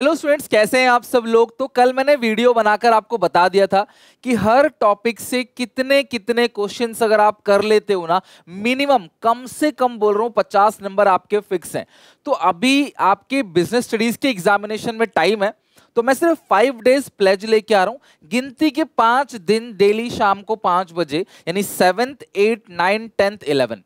Hello students, कैसे हैं आप सब लोग। तो कल मैंने वीडियो बनाकर आपको बता दिया था कि हर टॉपिक से कितने कितने क्वेश्चंस अगर आप कर लेते हो ना, मिनिमम कम से कम बोल रहा हूं 50 नंबर आपके फिक्स हैं। तो अभी आपके बिजनेस स्टडीज के एग्जामिनेशन में टाइम है, तो मैं सिर्फ 5 डेज प्लेज लेके आ रहा हूं। गिनती के 5 दिन डेली शाम को 5 बजे, यानी 7th 8th 9th 10th 11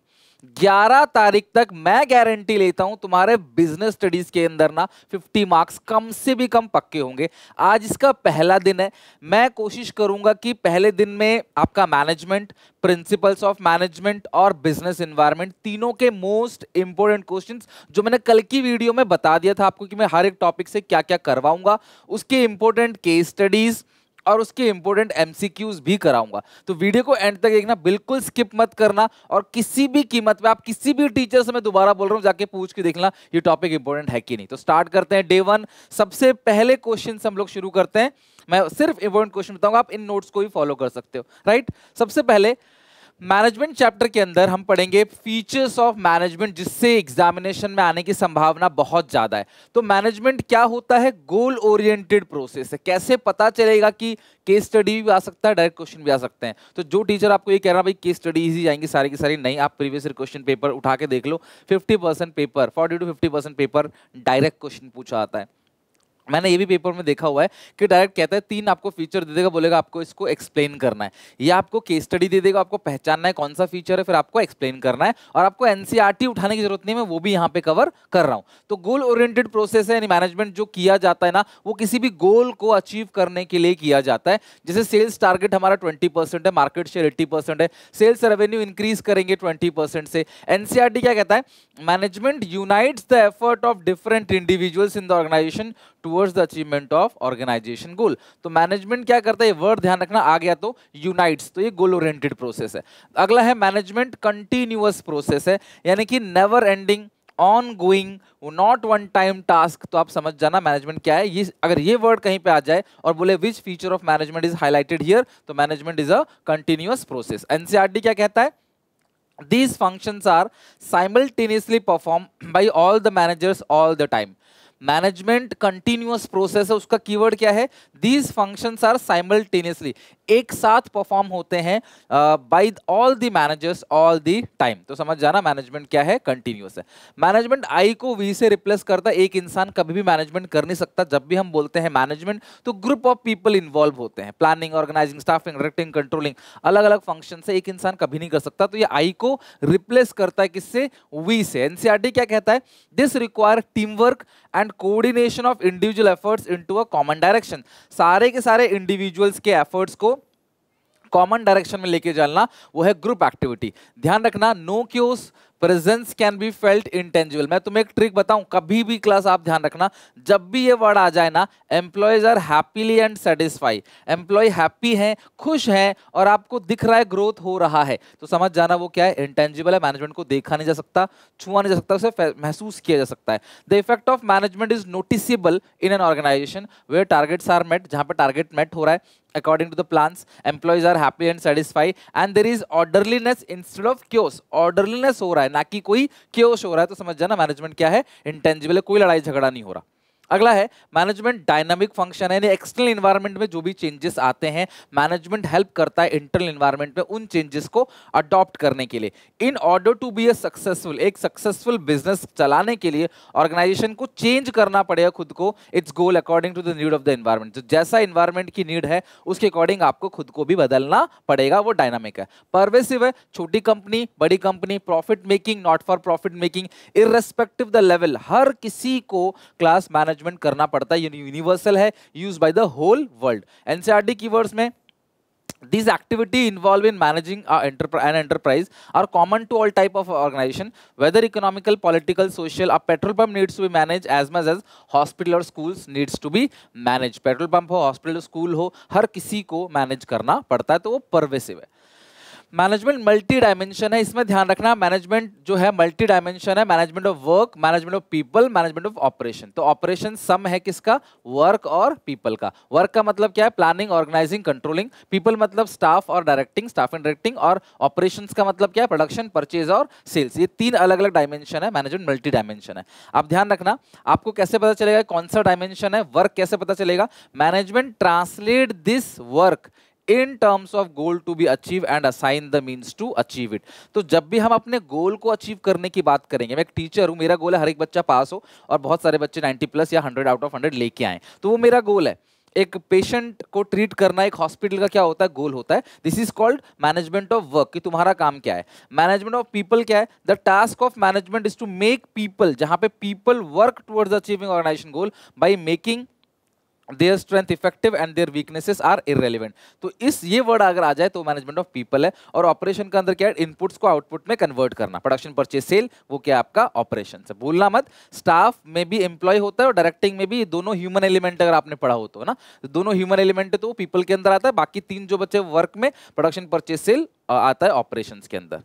11 तारीख तक मैं गारंटी लेता हूं तुम्हारे बिजनेस स्टडीज के अंदर ना 50 मार्क्स कम से भी कम पक्के होंगे। आज इसका पहला दिन है। मैं कोशिश करूंगा कि पहले दिन में आपका मैनेजमेंट, प्रिंसिपल्स ऑफ मैनेजमेंट और बिजनेस एनवायरनमेंट, तीनों के मोस्ट इंपोर्टेंट क्वेश्चंस जो मैंने कल की वीडियो में बता दिया था आपको कि मैं हर एक टॉपिक से क्या क्या करवाऊंगा, उसके इंपोर्टेंट केस स्टडीज और उसके इंपोर्टेंट एमसीक्यूज भी कराऊंगा। तो वीडियो को एंड तक देखना, बिल्कुल स्किप मत करना। और किसी भी कीमत पे आप किसी भी टीचर से, मैं दोबारा बोल रहा हूं, जाके पूछ के देखना ये टॉपिक इंपोर्टेंट है कि नहीं। तो स्टार्ट करते हैं डे 1। सबसे पहले क्वेश्चन से हम लोग शुरू करते हैं। मैं सिर्फ इंपोर्टेंट क्वेश्चन बताऊंगा, आप इन नोट्स को भी फॉलो कर सकते हो, राइट। सबसे पहले मैनेजमेंट चैप्टर के अंदर हम पढ़ेंगे फीचर्स ऑफ मैनेजमेंट, जिससे एग्जामिनेशन में आने की संभावना बहुत ज्यादा है। तो मैनेजमेंट क्या होता है? गोल ओरिएंटेड प्रोसेस है। कैसे पता चलेगा कि केस स्टडी भी आ सकता है, डायरेक्ट क्वेश्चन भी आ सकते हैं। तो जो टीचर आपको ये कह रहा भाई केस स्टडी ही जाएंगी सारी की सारी, नहीं, आप प्रीवियस ईयर क्वेश्चन पेपर उठा के देख लो। 50% paper, 40 to 50% paper direct question पूछा आता है। मैंने ये भी पेपर में देखा हुआ है कि डायरेक्ट कहता है 3 आपको फीचर दे देगा, बोलेगा आपको इसको एक्सप्लेन करना है। या आपको केस स्टडी दे देगा, आपको पहचानना है कौन सा फीचर है, फिर आपको एक्सप्लेन करना है। और आपको एनसीईआरटी उठाने की जरूरत नहीं है, मैं वो भी यहाँ पे कवर कर रहा हूँ। तो गोल ओरिएंटेड प्रोसेस है, यानी मैनेजमेंट जो किया जाता है ना, वो किसी भी गोल को अचीव करने के लिए किया जाता है। जैसे सेल्स टारगेट हमारा 20% है, मार्केट शेयर 80% है, सेल्स रेवेन्यू इंक्रीज करेंगे 20% से। एनसीईआरटी क्या कहता है? Management unites the effort of different individuals in the organisation towards the achievement of organisation goal. तो मैनेजमेंट क्या करता है, ये वर्ड ध्यान रखना, आ गया तो यूनाइट्स, तो ये गोल ओरिएंटेड प्रोसेस है। अगला है मैनेजमेंट कंटिन्यूअस प्रोसेस है, यानी कि never ending, on going, not one time task. तो आप समझ जाना मैनेजमेंट क्या है। ये अगर ये वर्ड कहीं पे आ जाए और बोले which feature of management is highlighted here, तो management is a continuous process. NCERT क्या कहता है? These functions are simultaneously performed by all the managers all the time. Management continuous process है, उसका कीवर्ड क्या है? दीज फंक्शंस आर साइमल्टेनियसली, एक साथ परफॉर्म होते हैं by all the managers all the time. तो समझ जाना मैनेजमेंट क्या है, कंटिन्यूअस है। मैनेजमेंट आई को वी से रिप्लेस करता है। एक इंसान कभी भी मैनेजमेंट कर नहीं सकता। जब भी हम बोलते हैं मैनेजमेंट, तो ग्रुप ऑफ पीपल इन्वॉल्व होते हैं, planning, organizing, staffing, directing, controlling, अलग अलग फंक्शन से एक इंसान कभी नहीं कर सकता। तो ये आई को रिप्लेस करता है किससे? वी से। एनसीईआरटी क्या कहता है? This require team work and coordination of individual efforts into a common direction. सारे के सारे इंडिविजुअल्स के एफर्ट्स को कॉमन डायरेक्शन में लेके चलना, वो है ग्रुप एक्टिविटी। ध्यान रखना, no chaos presence can be felt intangible. मैं तुम्हें एक ट्रिक बताऊं, कभी भी क्लास आप ध्यान रखना, जब भी ये वर्ड आ जाए ना, employees are happily and satisfy, employee happy हैं, खुश हैं, और आपको दिख रहा है ग्रोथ हो रहा है, तो समझ जाना वो क्या है? इंटेंजिबल है। मैनेजमेंट को देखा नहीं जा सकता, छुआ नहीं जा सकता, उसे महसूस किया जा सकता है। The effect of management is noticeable in an organization where targets are met, जहां पर टारगेट मेट हो रहा है according to the plans, employees are happy and satisfied, and there is orderliness instead of chaos। orderliness हो रहा है, ना कि कोई chaos हो रहा है। तो समझ जाना मैनेजमेंट क्या है? इंटेंजिबल है, कोई लड़ाई झगड़ा नहीं हो रहा। अगला है मैनेजमेंट डायनामिक फंक्शन है, यानी एक्सटर्नल एनवायरनमेंट में जो भी चेंजेस आते हैं, मैनेजमेंट हेल्प करता है इंटरनल एनवायरनमेंट में उन चेंजेस को अडॉप्ट करने के लिए। In order to be a successful, एक सक्सेसफुल बिजनेस चलाने के लिए ऑर्गेनाइजेशन को चेंज करना पड़ेगा खुद को, its goal according to the need of the environment. तो जैसा एनवायरनमेंट की नीड है उसके अकॉर्डिंग आपको खुद को भी बदलना पड़ेगा, वो डायनामिक है। परवेसिव है, छोटी कंपनी, बड़ी company, profit making, not for profit making, irrespective the level, हर किसी को क्लास मैनेजमेंट करना पड़ता है, यूनिवर्सल है, used by the whole world. NCERT keywords में these activity involved in managing an enterprise are common to all type of organization, whether economical, political, social। a petrol pump needs to be managed as much as hospital or schools needs to be managed। Petrol pump हो, hospital, school हो, हर किसी को manage करना पड़ता है, तो वो pervasive है। मैनेजमेंट मल्टी डायमेंशन है, इसमें ध्यान रखना मैनेजमेंट जो है मल्टी डायमेंशन है, management of work, management of people, management of operation. तो ऑपरेशन सम है किसका, वर्क और पीपल का। वर्क का मतलब क्या है, प्लानिंग, ऑर्गेनाइजिंग, कंट्रोलिंग। पीपल मतलब स्टाफ और डायरेक्टिंग, स्टाफ एंड डायरेक्टिंग। और ऑपरेशंस का मतलब क्या है, प्रोडक्शन, परचेज और सेल्स। ये तीन अलग अलग डायमेंशन है, मैनेजमेंट मल्टी डायमेंशन है। आप ध्यान रखना, आपको कैसे पता चलेगा कौन सा डायमेंशन है, वर्क कैसे पता चलेगा, management translate this work in terms of goal to be achieved and assign the means to achieve it। तो जब भी हम अपने गोल को अचीव करने की बात करेंगे, मैं एक टीचर हूं, मेरा गोल है हर एक बच्चा पास हो और बहुत सारे बच्चे 90+ या 100 आउट ऑफ 100 लेके आए, तो वो मेरा गोल है। एक पेशेंट को ट्रीट करना एक हॉस्पिटल का क्या होता है, गोल होता है। This is called management of work, कि तुम्हारा काम क्या है। मैनेजमेंट ऑफ पीपल क्या है, the task of management is to make people, जहां पे people work towards achieving organization goal by making their strength effective and their weaknesses are irrelevant। तो इस ये वर्ड अगर आ जाए तो मैनेजमेंट ऑफ पीपल है। और ऑपरेशन का अंदर क्या है, इनपुट्स को आउटपुट में कन्वर्ट करना, प्रोडक्शन, परचेज, सेल, वो क्या आपका ऑपरेशन है। भूलना मत, स्टाफ में भी एम्प्लॉय होता है और डायरेक्टिंग में भी, दोनों ह्यूमन एलिमेंट अगर आपने पढ़ा हो तो ना, दोनों ह्यूमन एलिमेंट है तो वो पीपल के अंदर आता है। बाकी तीन जो बच्चे वर्क में, प्रोडक्शन, परचेज, सेल आता है ऑपरेशन के अंदर।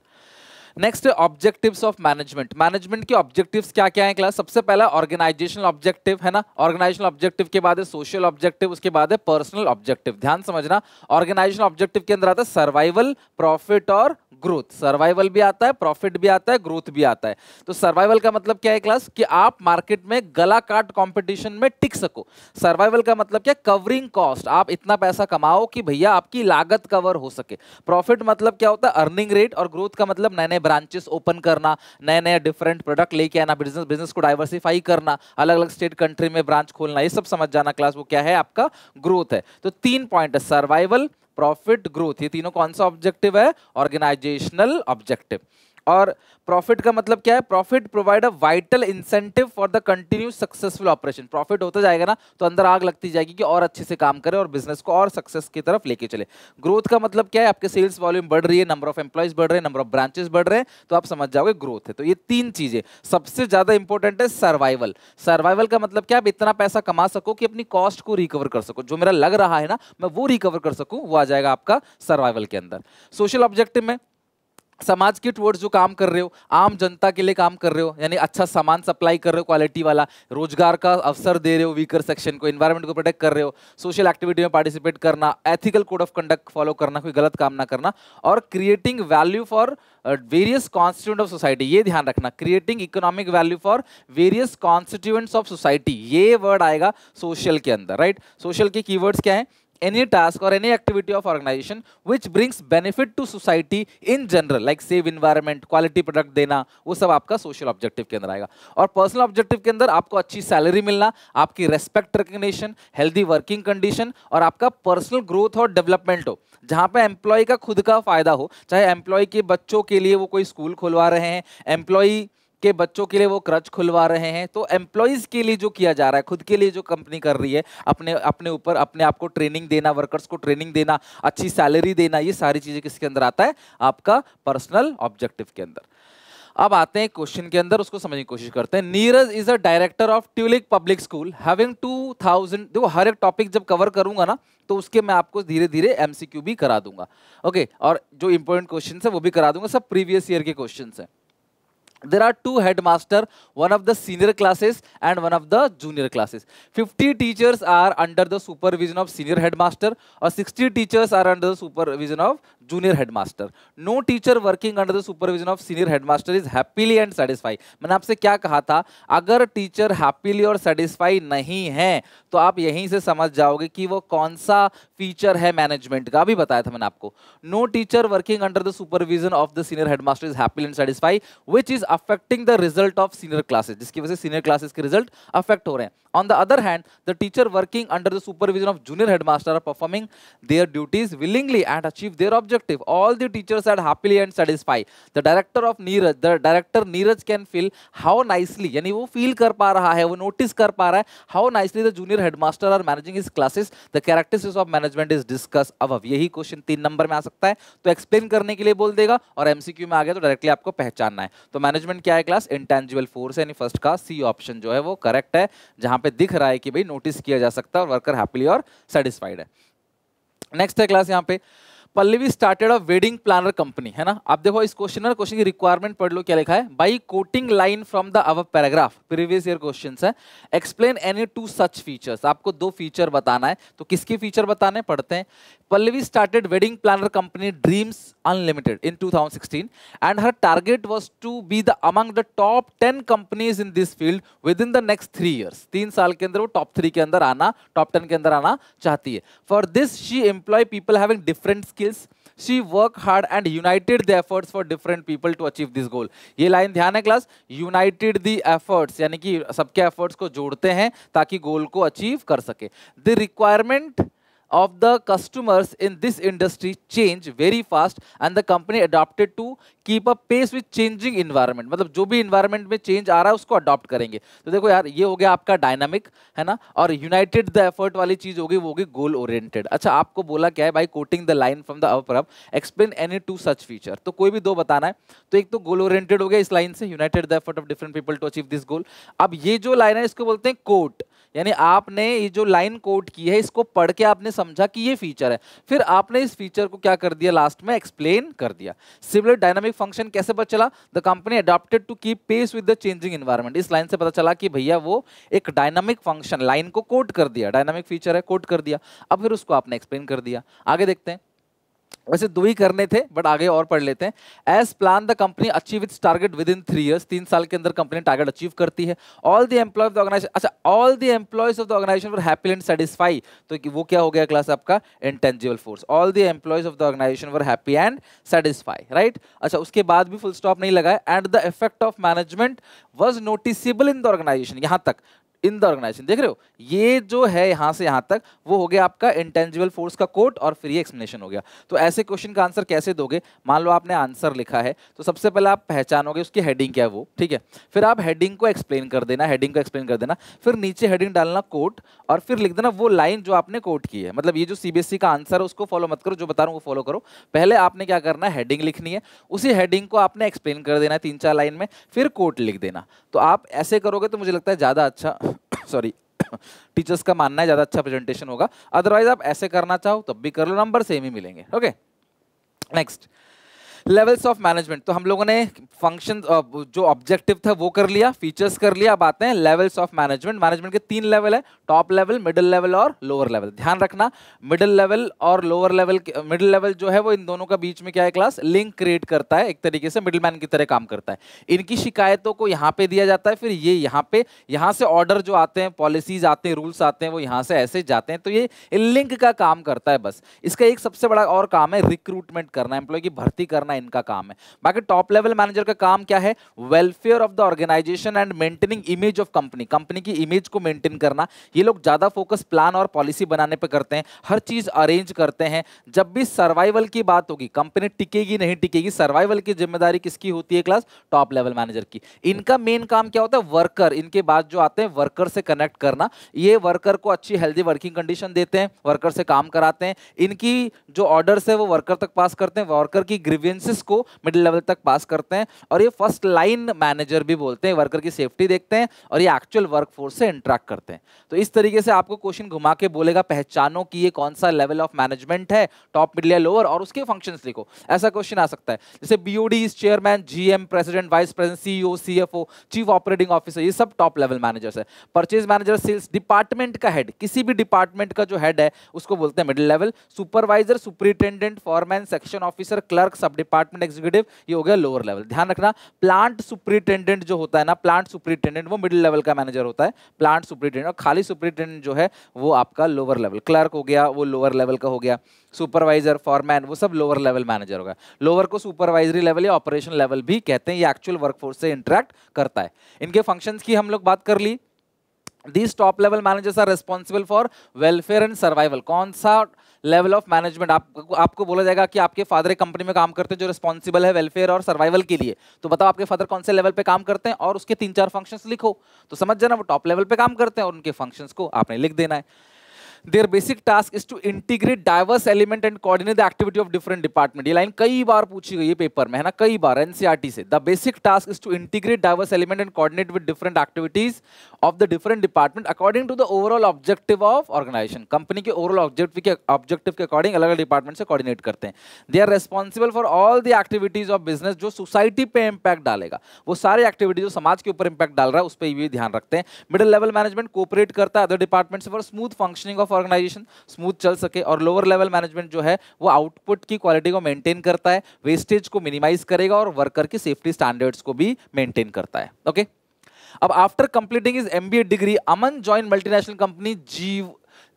Next objectives of management. Management के ऑब्जेक्टिव्स क्या क्या है क्लास, सबसे पहला ऑर्गेनाइजेशनल ऑब्जेक्टिव है ना, ऑर्गेनाइजेशनल ऑब्जेक्टिव के बाद है सोशल ऑब्जेक्टिव, उसके बाद है पर्सनल ऑब्जेक्टिव। ध्यान समझना, ऑर्गेनाइजेशनल ऑब्जेक्टिव के अंदर आता है सर्वाइवल, प्रॉफिट और ग्रोथ। सर्वाइवल भी आता है, प्रॉफिट भी आता है, ग्रोथ भी आता है। तो सर्वाइवल का मतलब क्या है क्लास, कि आप मार्केट में गला काट कंपटीशन में टिक सको। सर्वाइवल का मतलब क्या, कवरिंग कॉस्ट, आप इतना पैसा कमाओ कि भैया आपकी लागत कवर हो सके। प्रॉफिट मतलब क्या होता है, अर्निंग रेट। और ग्रोथ का मतलब नए नए ब्रांचेस ओपन करना, नए नए डिफरेंट प्रोडक्ट लेके आना, बिजनेस को डाइवर्सिफाई करना, अलग अलग स्टेट कंट्री में ब्रांच खोलना, ये सब समझ जाना क्लास, वो क्या है आपका ग्रोथ है। तो 3 पॉइंट है, सर्वाइवल, प्रॉफिट, ग्रोथ। ये तीनों कौन सा ऑब्जेक्टिव है, ऑर्गेनाइजेशनल ऑब्जेक्टिव। और प्रॉफिट का मतलब क्या है, profit provide a vital incentive for the continuous successful operation. Profit होता जाएगा ना तो अंदर आग लगती जाएगी कि और अच्छे से काम करे और बिजनेस को और सक्सेस की तरफ लेके चले। ग्रोथ का मतलब क्या है, आपके सेल्स वॉल्यूम बढ़ रही है, नंबर ऑफ एम्प्लॉइज बढ़ रहे हैं, नंबर ऑफ ब्रांचेस बढ़ रहे हैं, तो आप समझ जाओगे ग्रोथ है। तो ये तीन चीजें सबसे ज्यादा इंपॉर्टेंट है। सर्वाइवल, सर्वाइवल का मतलब क्या, आप इतना पैसा कमा सको कि अपनी कॉस्ट को रिकवर कर सको, जो मेरा लग रहा है ना मैं वो रिकवर कर सकूं, वो आ जाएगा आपका सर्वाइवल के अंदर। सोशल ऑब्जेक्टिव में समाज के टुवर्ड्स जो काम कर रहे हो, आम जनता के लिए काम कर रहे हो, यानी अच्छा सामान सप्लाई कर रहे हो क्वालिटी वाला, रोजगार का अवसर दे रहे हो वीकर सेक्शन को, एनवायरनमेंट को प्रोटेक्ट कर रहे हो, सोशल एक्टिविटी में पार्टिसिपेट करना, ethical code of conduct follow करना, कोई गलत काम ना करना, और creating value for various constituent of society. ये ध्यान रखना, creating economic value for various constituents of society, ये वर्ड आएगा सोशल के अंदर, राइट। सोशल के कीवर्ड्स क्या है, any task or any activity of organization which brings benefit to society in general, like save environment, quality product देना, वो सब आपका social objective के अंदर आएगा। और personal objective के अंदर आपको अच्छी सैलरी मिलना, आपकी respect recognition, healthy working condition, और आपका personal growth और development हो, जहां पे एम्प्लॉय का खुद का फायदा हो, चाहे एम्प्लॉय के बच्चों के लिए वो कोई स्कूल खुलवा रहे हैं, एम्प्लॉय के बच्चों के लिए वो क्रच खुलवा रहे हैं, तो एम्प्लॉइज के लिए जो किया जा रहा है, खुद के लिए जो कंपनी कर रही है, अपने अपने ऊपर अपने आप को ट्रेनिंग देना, वर्कर्स को ट्रेनिंग देना, अच्छी सैलरी देना, ये सारी चीजें किसके अंदर आता है, आपका पर्सनल ऑब्जेक्टिव के अंदर। अब आते हैं क्वेश्चन के अंदर, उसको समझने की कोशिश करते हैं। Neeraj is a director of tulip public school having 2000। देखो हर एक टॉपिक जब कवर करूंगा ना तो उसके मैं आपको धीरे धीरे एमसीक्यू भी करा दूंगा, ओके, और जो इंपॉर्टेंट क्वेश्चन है वो भी करा दूंगा, सब प्रीवियस ईयर के क्वेश्चन है। There are 2 headmaster, one of the senior classes and one of the junior classes. 50 teachers are under the supervision of senior headmaster और 60 teachers are under the supervision of junior headmaster. No teacher working under the supervision of senior headmaster is happily and satisfied. मैंने आपसे क्या कहा था, अगर teacher happily और satisfied नहीं है तो आप यहीं से समझ जाओगे कि वो कौन सा फीचर है मैनेजमेंट का, अभी बताया था मैंने आपको। No teacher working under the supervision of the senior headmaster is happily and satisfied, which is affecting the result of senior classes, जिसकी वजह से senior classes के result affect हो रहे हैं। On the other hand, the teacher working under the supervision of junior headmaster are performing their duties willingly and achieve their objective. All the teachers are happily and satisfied. The director Neeraj can feel how nicely, यानी वो feel कर पा रहा है, वो notice कर पा रहा है how nicely the junior headmaster are managing his classes. The characteristics of management is discussed above. यही क्वेश्चन 3 नंबर में आ सकता है, तो एक्सप्लेन करने के लिए बोल देगा, और एमसीक्यू में आ गया तो डायरेक्टली आपको पहचानना है। तो मैनेजमेंट क्या है क्लास, इंटेंजिबल फोर्स, यानी फर्स्ट का सी ऑप्शन जो है वो करेक्ट है, जहां पे दिख रहा है कि भाई नोटिस किया जा सकता है और वर्कर हैप्पीली और सेटिस्फाइड है। नेक्स्ट है क्लास यहाँ पे Pallavi started a wedding planner company, है ना। आप देखो इस क्वेश्चन की रिक्वायरमेंट पढ़ लो, क्या लिखा है, by quoting line from the above paragraph, previous year questions है, explain any two such features. आपको 2 फीचर बताना है, तो किसके फीचर बताने पढ़ते हैं। Pallavi started wedding planner company dreams unlimited in 2016 and her target was to be the among the top 10 companies in this field within the next 3 years. 3 साल के अंदर वो टॉप 3 के अंदर आना, टॉप 10 के अंदर आना चाहती है। For this she employ people having different skills, she work hard and united the efforts for different people to achieve this goal। ये लाइन ध्यान है क्लास, united the efforts यानी कि सबके efforts को जोड़ते हैं ताकि गोल को अचीव कर सके। the requirement of the customers in this industry change very fast and the company adopted to keep up pace with changing environment। मतलब जो भी environment में change आ रहा है उसको adopt करेंगे। तो देखो यार, ये हो गया आपका डायनामिक, है ना, और यूनाइटेड द एफर्ट वाली चीज होगी, वो होगी गोल ओरिएंटेड। अच्छा, आपको बोला क्या है भाई, quoting the line from the above, explain any two such feature. तो कोई भी 2 बताना है। तो एक तो गोल ओरिएंटेड हो गया इस लाइन से, united the effort of different people to achieve this goal. अब ये जो लाइन है इसको बोलते हैं कोट, यानी आपने ये जो लाइन कोट की है इसको पढ़ के आपने समझा कि ये फीचर है, फिर आपने इस फीचर को क्या कर दिया, लास्ट में एक्सप्लेन कर दिया। सिमिलर डायनामिक फंक्शन कैसे पता चला, the company adopted to keep pace with the changing environment. इस लाइन से पता चला कि भैया वो एक डायनामिक फंक्शन, लाइन को कोट कर दिया, डायनामिक फीचर है, कोट कर दिया। अब फिर उसको आपने एक्सप्लेन कर दिया। आगे देखते हैं, वैसे 2 ही करने थे बट आगे और पढ़ लेते हैं। As plan the company achieve its target within 3 years. 3 साल के अंदर कंपनी टारगेट अचीव करती है। All the employ of the organisation, अच्छा, all the employees of the organisation were happy and satisfy. तो वो क्या हो गया क्लास आपका, intangible force. All the employees of the organisation were happy and satisfy, right. अच्छा, उसके बाद भी फुल स्टॉप नहीं लगाया। And the effect of management was noticeable in the organization. यहां तक इन द ऑर्गेनाइजेशन, देख रहे हो, ये जो है यहां से यहां तक वो हो गया आपका इंटेंजिबल फोर्स का कोट और फिर ये एक्सप्लेनेशन हो गया। तो ऐसे क्वेश्चन का आंसर कैसे दोगे, मान लो आपने आंसर लिखा है तो सबसे पहले आप पहचानोगे उसकी हेडिंग क्या है वो, ठीक है, फिर आप हेडिंग को एक्सप्लेन कर देना, हेडिंग को एक्सप्लेन कर देना, फिर नीचे हेडिंग डालना कोट और फिर लिख देना वो लाइन जो आपने कोट की है। मतलब ये जो सीबीएसई का आंसर है उसको फॉलो मत करो, जो बता रहा हूँ वो फॉलो करो। पहले आपने क्या करना है, हेडिंग लिखनी है, उसी हेडिंग को आपने एक्सप्लेन कर देना है 3-4 लाइन में, फिर कोट लिख देना। तो आप ऐसे करोगे तो मुझे लगता है ज्यादा अच्छा सॉरी टीचर्स का मानना है ज्यादा अच्छा प्रेजेंटेशन होगा। अदरवाइज आप ऐसे करना चाहो तब भी कर लो, नंबर सेम ही मिलेंगे। Okay, next, levels of management. तो हम लोगों ने फंक्शन जो ऑब्जेक्टिव था वो कर लिया, फीचर्स कर लिया। अब आते हैं लेवल्स ऑफ मैनेजमेंट। मैनेजमेंट के 3 लेवल है, टॉप लेवल, मिडिल लेवल और लोअर लेवल। ध्यान रखना, मिडिल लेवल और लोअर लेवल, मिडिल लेवल जो है वो इन दोनों का बीच में क्या है क्लास, लिंक क्रिएट करता है, एक तरीके से मिडिलमैन की तरह काम करता है। इनकी शिकायतों को यहाँ पे दिया जाता है, फिर ये यहाँ पे, यहाँ से ऑर्डर जो आते हैं, पॉलिसीज आते हैं, रूल्स आते हैं, वो यहाँ से ऐसे जाते हैं। तो ये लिंक का काम करता है बस। इसका एक सबसे बड़ा और काम है रिक्रूटमेंट करना, एम्प्लॉय की भर्ती करना, इनका काम है। बाकी टॉप लेवल मैनेजर का काम क्या है, welfare of the organization and maintaining image of company, company की इमेज को मेंटेन करना। ये लोग ज्यादा फोकस प्लान और पॉलिसी बनाने पे करते हैं, हर चीज अरेंज करते हैं। जब भी सर्वाइवल की बात होगी, कंपनी टिकेगी नहीं टिकेगी, सर्वाइवल की जिम्मेदारी किसकी होती है क्लास, टॉप लेवल मैनेजर की। इनका मेन काम क्या होता है, वर्कर, इनके बाद जो आते हैं वर्कर से कनेक्ट करना। ये वर्कर को अच्छी हेल्दी वर्किंग कंडीशन देते हैं, वर्कर से काम कराते हैं, इनकी जो ऑर्डर्स है वो वर्कर तक पास करते हैं, वर्कर की ग्रीवेंसेस को मिडिल लेवल तक पास करते हैं। और ये फर्स्ट लाइन मैनेजर भी बोलते हैं, वर्कर की सेफ्टी देखते हैं और ये एक्चुअल वर्कफोर्स से इंटरेक्ट करते हैं। तो इस तरीके से आपको क्वेश्चन घुमा के बोलेगा, पहचानो कि ये कौन सा लेवल ऑफ मैनेजमेंट है, टॉप, मिडिल या लोअर, और उसके फंक्शंस लिखो। ऐसा क्वेश्चन आ सकता है जैसे BOD is chairman, GM, president, vice president, CEO, CFO, chief operating officer, ये सब टॉप लेवल मैनेजर्स है। परचेज मैनेजर, सेल्स डिपार्टमेंट का हेड, किसी भी डिपार्टमेंट का जो हेड है उसको बोलते हैं middle level. Supervisor, superintendent, foreman, section officer, clerk, sub department executive, ये हो गया लोअर लेवल। ध्यान रखना, प्लांट सुपरिटेंडेंट जो होता है ना, प्लांट सुपरिटेंडेंट वो मिडिल लेवल का मैनेजर होता है, प्लांट सुपरिटेंडेंट। और खाली सुपरिटेंडेंट जो है वो आपका लोअर लेवल, क्लर्क हो गया वो लोअर लेवल का हो गया, सुपरवाइजर, फॉरमैन, वो सब लोअर लेवल मैनेजर होगा। लोअर को सुपरवाइजरी लेवल या ऑपरेशन लेवल भी कहते हैं, ये एक्चुअल वर्कफोर्स से इंटरेक्ट करता है। इनके फंक्शंस की हम लोग बात कर ली। These top level managers are responsible for welfare and survival। कौन सा लेवल ऑफ मैनेजमेंट, आपको बोला जाएगा कि आपके फादर एक कंपनी में काम करते हैं जो रिस्पॉन्सिबल है वेलफेयर और सर्वाइवल के लिए, तो बताओ आपके फादर कौन से लेवल पे काम करते हैं और उसके 3-4 फंक्शंस लिखो, तो समझ जाना वो टॉप लेवल पे काम करते हैं और उनके फंक्शंस को आपने लिख देना है। Their basic task is to integrate diverse element and coordinate the activity of different department. ये लाइन कई बार पूछी गई है पेपर में, है ना, कई बार एनसीईआरटी से. The basic task is to integrate diverse element and coordinate with different activities of the different department according to the overall objective of organization. Company के overall objective के according अलग अलग डिपार्टमेंट से कोऑर्डिनेट करते हैं. They are responsible for all the activities of business जो society पे impact डालेगा. वो सारे एक्टिविटी जो समाज के ऊपर इम्पैक्ट डाल रहा है उस पर भी ध्यान रखते हैं. मिडिल लेवल मैनेजमेंट कोऑपरेट करता है अदर डिपार्टमेंट से for smooth functioning of organization, smooth चल सके. और लोअर लेवल मैनेजमेंट जो है वो आउटपुट की क्वालिटी को मेंटेन करता है, वेस्टेज को मिनिमाइज करेगा और वर्कर की सेफ्टी स्टैंडर्ड्स को भी मेंटेन करता है. ओके. अब after completing his MBA degree Aman join multinational company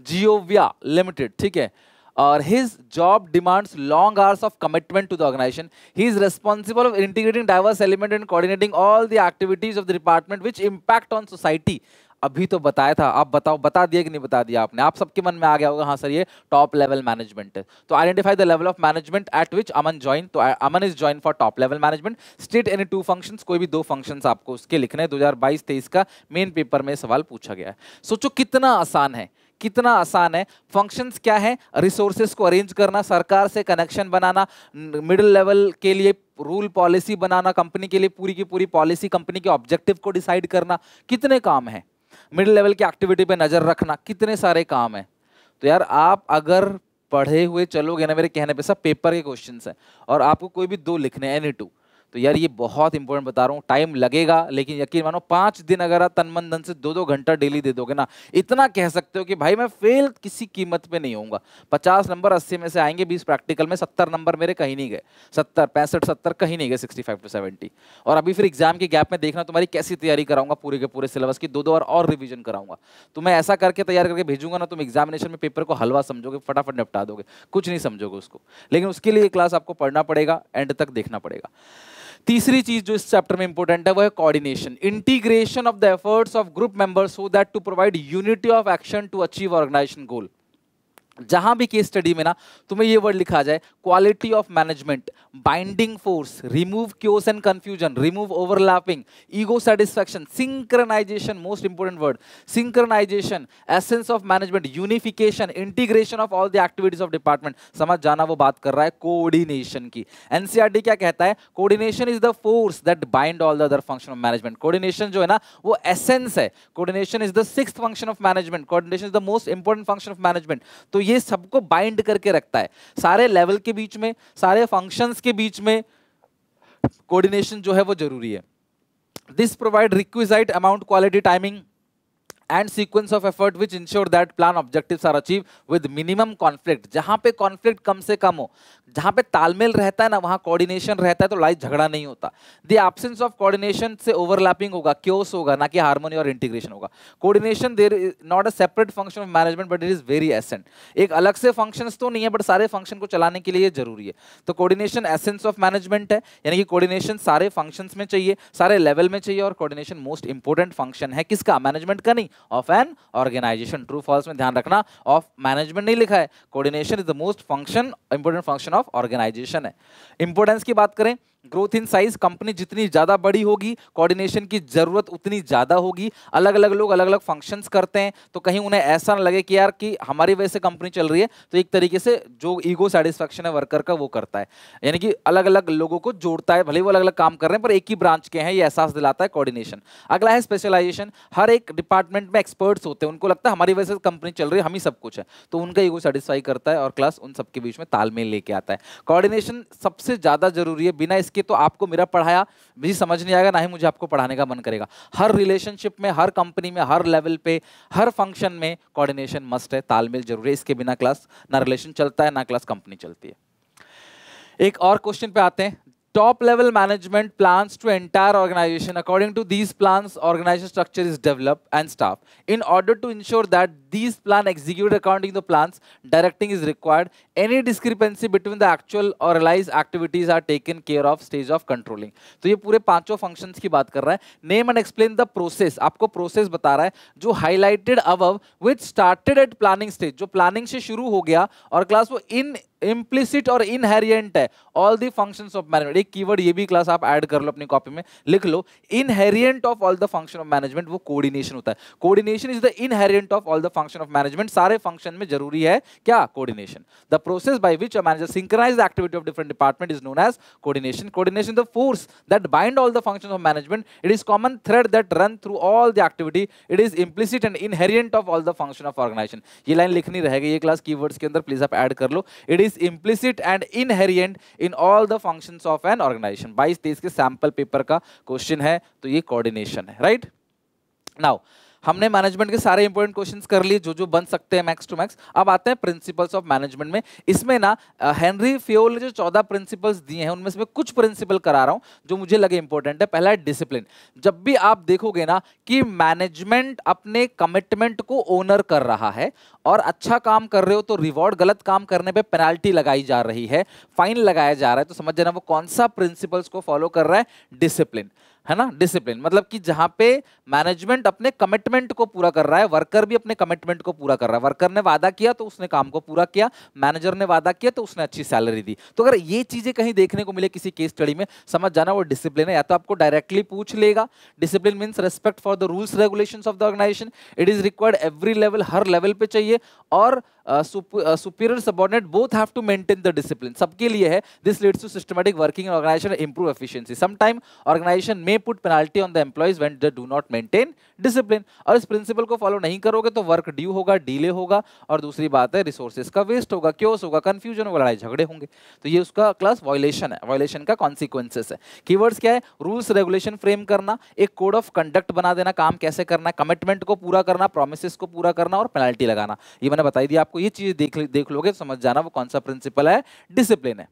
Geovia limited. ठीक है. और his job demands long hours of commitment to the organization. He is responsible of integrating diverse element and coordinating all the activities of the department which impact on society. अभी तो बताया था, आप बताओ, बता दिया कि नहीं बता दिया आपने? आप सबके मन में आ गया होगा, हाँ सर ये टॉप लेवल मैनेजमेंट है. तो identify the level of management at which Aman join. तो Aman is join for top level management. State any 2 functions, कोई भी 2 फंक्शंस आपको उसके लिखने. 2022-23 का मेन पेपर में सवाल पूछा गया है. सोचो कितना आसान है, कितना आसान है. फंक्शंस क्या है? रिसोर्सेज को अरेंज करना, सरकार से कनेक्शन बनाना, मिडिल लेवल के लिए रूल पॉलिसी बनाना, कंपनी के लिए पूरी की पूरी पॉलिसी, कंपनी के ऑब्जेक्टिव को डिसाइड करना. कितने काम है. मिडिल लेवल की एक्टिविटी पे नजर रखना, कितने सारे काम है. तो यार आप अगर पढ़े हुए चलोगे ना, मेरे कहने पे सब पेपर के क्वेश्चंस हैं और आपको कोई भी 2 लिखने हैं, एनी 2. तो यार ये बहुत इंपॉर्टेंट बता रहा हूँ. टाइम लगेगा लेकिन यकीन मानो 5 दिन अगर आप तन मन धन से 2-2 घंटा डेली दे दोगे ना, इतना कह सकते हो कि भाई मैं फेल किसी कीमत पे नहीं होऊंगा. 50 नंबर 80 में से आएंगे, 20 प्रैक्टिकल में, 70 नंबर मेरे कहीं नहीं गए. 70 65 70 कहीं नहीं गए, 65 to 70. और अभी फिर एग्जाम के गैप में देखना तुम्हारी कैसी तैयारी कराऊंगा, पूरे के पूरे सिलेबस की 2-2 बार और रिविजन कराऊंगा. तो मैं ऐसा करके तैयार करके भेजूंगा ना, तुम एग्जामिनेशन में पेपर को हलवा समझोगे, फटाफट निपटा दोगे, कुछ नहीं समझोगे उसको. लेकिन उसके लिए क्लास आपको पढ़ना पड़ेगा, एंड तक देखना पड़ेगा. तीसरी चीज जो इस चैप्टर में इंपॉर्टेंट है वो है coordination. Integration of the efforts of group members so that to provide unity of action to achieve organisation goal. जहां भी केस स्टडी में ना तुम्हें ये वर्ड लिखा जाए, quality of management, binding force, remove chaos and confusion, remove overlapping, ego satisfaction, synchronization, most important word, synchronization, essence of management, unification, integration of all the activities of department. समझ जाना वो बात कर रहा है कोऑर्डिनेशन की. एनसीईआरटी क्या कहता है? Coordination is the force that bind all the other function of management. Coordination जो है ना वो एसेंस है. Coordination is the 6th function of management. Coordination is the most important function of management. तो ये सबको बाइंड करके रखता है, सारे लेवल के बीच में, सारे फंक्शंस के बीच में कोऑर्डिनेशन जो है वो जरूरी है. This provide requisite amount, quality, timing and sequence of effort which ensure that plan objectives are achieved with minimum conflict. जहां पे conflict कम से कम हो, जहां पे तालमेल रहता है ना, वहां कोऑर्डिनेशन रहता है तो लाइफ झगड़ा नहीं होता. The absence of coordination से overlapping होगा, chaos होगा, ना कि हार्मनी और इंटीग्रेशन होगा. Coordination there is not a separate function of management but it is very essential. एक अलग से फंक्शंस तो नहीं है बट सारे फंक्शन को चलाने के लिए ये जरूरी है. तो कोऑर्डिनेशन एसेंस ऑफ मैनेजमेंट है, यानी कि कोऑर्डिनेशन सारे फंक्शंस में चाहिए, सारे लेवल में चाहिए. और कोऑर्डिनेशन मोस्ट इंपोर्टेंट फंक्शन है किसका? मैनेजमेंट का नहीं, of an organization. True false में ध्यान रखना, ऑफ मैनेजमेंट नहीं लिखा है. Coordination is the most function, important function of organization है. इंपोर्टेंस की बात करें, ग्रोथ इन साइज, कंपनी जितनी ज्यादा बड़ी होगी कोऑर्डिनेशन की जरूरत उतनी ज्यादा होगी. अलग अलग लोग अलग अलग फंक्शंस करते हैं तो कहीं उन्हें ऐसा ना लगे कि यार कि हमारी वजह से कंपनी चल रही है. तो एक तरीके से जो ईगो सेटिस्फैक्शन है वर्कर का वो करता है, यानी कि अलग अलग लोगों को जोड़ता है. भले वो अलग अलग काम कर रहे हैं पर एक ही ब्रांच के हैं, ये एहसास दिलाता है कोऑर्डिनेशन. अगला है स्पेशलाइजेशन. हर एक डिपार्टमेंट में एक्सपर्ट्स होते हैं, उनको लगता है हमारी वजह से कंपनी चल रही है, हम ही सब कुछ है, तो उनका ईगो सेटिस्फाई करता है और क्लास उन सबके बीच में तालमेल लेके आता है. कोऑर्डिनेशन सबसे ज्यादा जरूरी है, बिना इसके तो आपको मेरा पढ़ाया भी समझ नहीं आएगा, ना ही मुझे आपको पढ़ाने का मन करेगा. हर रिलेशनशिप में, हर कंपनी में, हर लेवल पे, हर फंक्शन में कोऑर्डिनेशन मस्ट है, तालमेल जरूरी है. इसके बिना क्लास ना रिलेशन चलता है ना क्लास कंपनी चलती है. एक और क्वेश्चन पे आते हैं. Top level management plans to entire organization. According to these plans, organization structure is developed and staff. In order to ensure that these plans executed according to the plans, directing is required. Any discrepancy between the actual or realized activities are taken care of. Stage of controlling. तो ये पूरे पांचों functions की बात कर रहा है. Name and explain the process. आपको process बता रहा है जो highlighted above, which started at planning stage. जो planning से शुरू हो गया और class वो in इम्प्लिसिट और इनहेरिएंट है all the functions of management. एक कीवर्ड ये भी क्लास आप ऐड कर लो अपनी कॉपी में, लिख लो inherent of all the function of management, वो कोऑर्डिनेशन होता है। Coordination is the inherent of all the function of management. सारे फंक्शन में जरूरी है क्या? Coordination. The process by which a manager synchronise the activity of different department is known as coordination. Coordination the force that bind all the functions of management. It is common thread that run through all the activity. It is implicit and inherent of all the function of organisation. ये line लिखनी रहेगी ये class keywords के अंदर, please आप add कर लो। It is implicit and inherent in all the functions of an organisation. 22-23 के सैंपल पेपर का क्वेश्चन है, तो ये कोऑर्डिनेशन है, राइट। नाउ हमने मैनेजमेंट के सारे इंपॉर्टेंट क्वेश्चंस कर लिए जो जो बन सकते हैं मैक्स टू मैक्स। अब आते हैं प्रिंसिपल्स ऑफ मैनेजमेंट में। इसमें ना हेनरी फेयोल ने जो 14 प्रिंसिपल्स दिए हैं उनमें से मैं कुछ प्रिंसिपल करा रहा हूं जो मुझे लगे इंपॉर्टेंट है। पहला है डिसिप्लिन। जब भी आप देखोगे ना कि मैनेजमेंट अपने कमिटमेंट को ऑनर कर रहा है और अच्छा काम कर रहे हो तो रिवॉर्ड, गलत काम करने पे पेनाल्टी लगाई जा रही है, फाइन लगाया जा रहा है, तो समझ जाना वो कौन सा प्रिंसिपल्स को फॉलो कर रहा है? डिसिप्लिन, है ना। डिसिप्लिन मतलब कि जहां पे मैनेजमेंट अपने कमिटमेंट को पूरा कर रहा है, वर्कर भी अपने कमिटमेंट को पूरा कर रहा है। वर्कर ने वादा किया तो उसने काम को पूरा किया, मैनेजर ने वादा किया तो उसने अच्छी सैलरी दी। तो अगर ये चीजें कहीं देखने को मिले किसी केस स्टडी में, समझ जाना वो डिसिप्लिन है। या तो आपको डायरेक्टली पूछ लेगा, discipline means respect for the rules regulations of the organisation. It is required every level, हर लेवल पे चाहिए। और superior subordinate both have to maintain the discipline, सबके लिए है। This leads to systematic working in organisation, improve efficiency. Some time organisation may put penalty on the employees when they do not maintain discipline. और इस principal को follow नहीं करोगे तो work due होगा, डिले होगा, और दूसरी बात है रिसोर्सेज का वेस्ट होगा, क्योस होगा, कंफ्यूजन होगा, लड़ाई झगड़े होंगे। तो ये उसका क्लास वायलेशन है, वायलेशन का कॉन्सिक्वेंसेस है। कीवर्ड्स क्या है? रूल्स रेगुलेशन फ्रेम करना, एक कोड ऑफ कंडक्ट बना देना, काम कैसे करना है, कमिटमेंट को पूरा करना, प्रोमिसेस को पूरा करना, और पेनल्टी लगाना। ये मैंने बताई दिया आपको। ये चीज देख लोगे तो समझ जाना वो कौन सा प्रिंसिपल है, डिसिप्लिन है।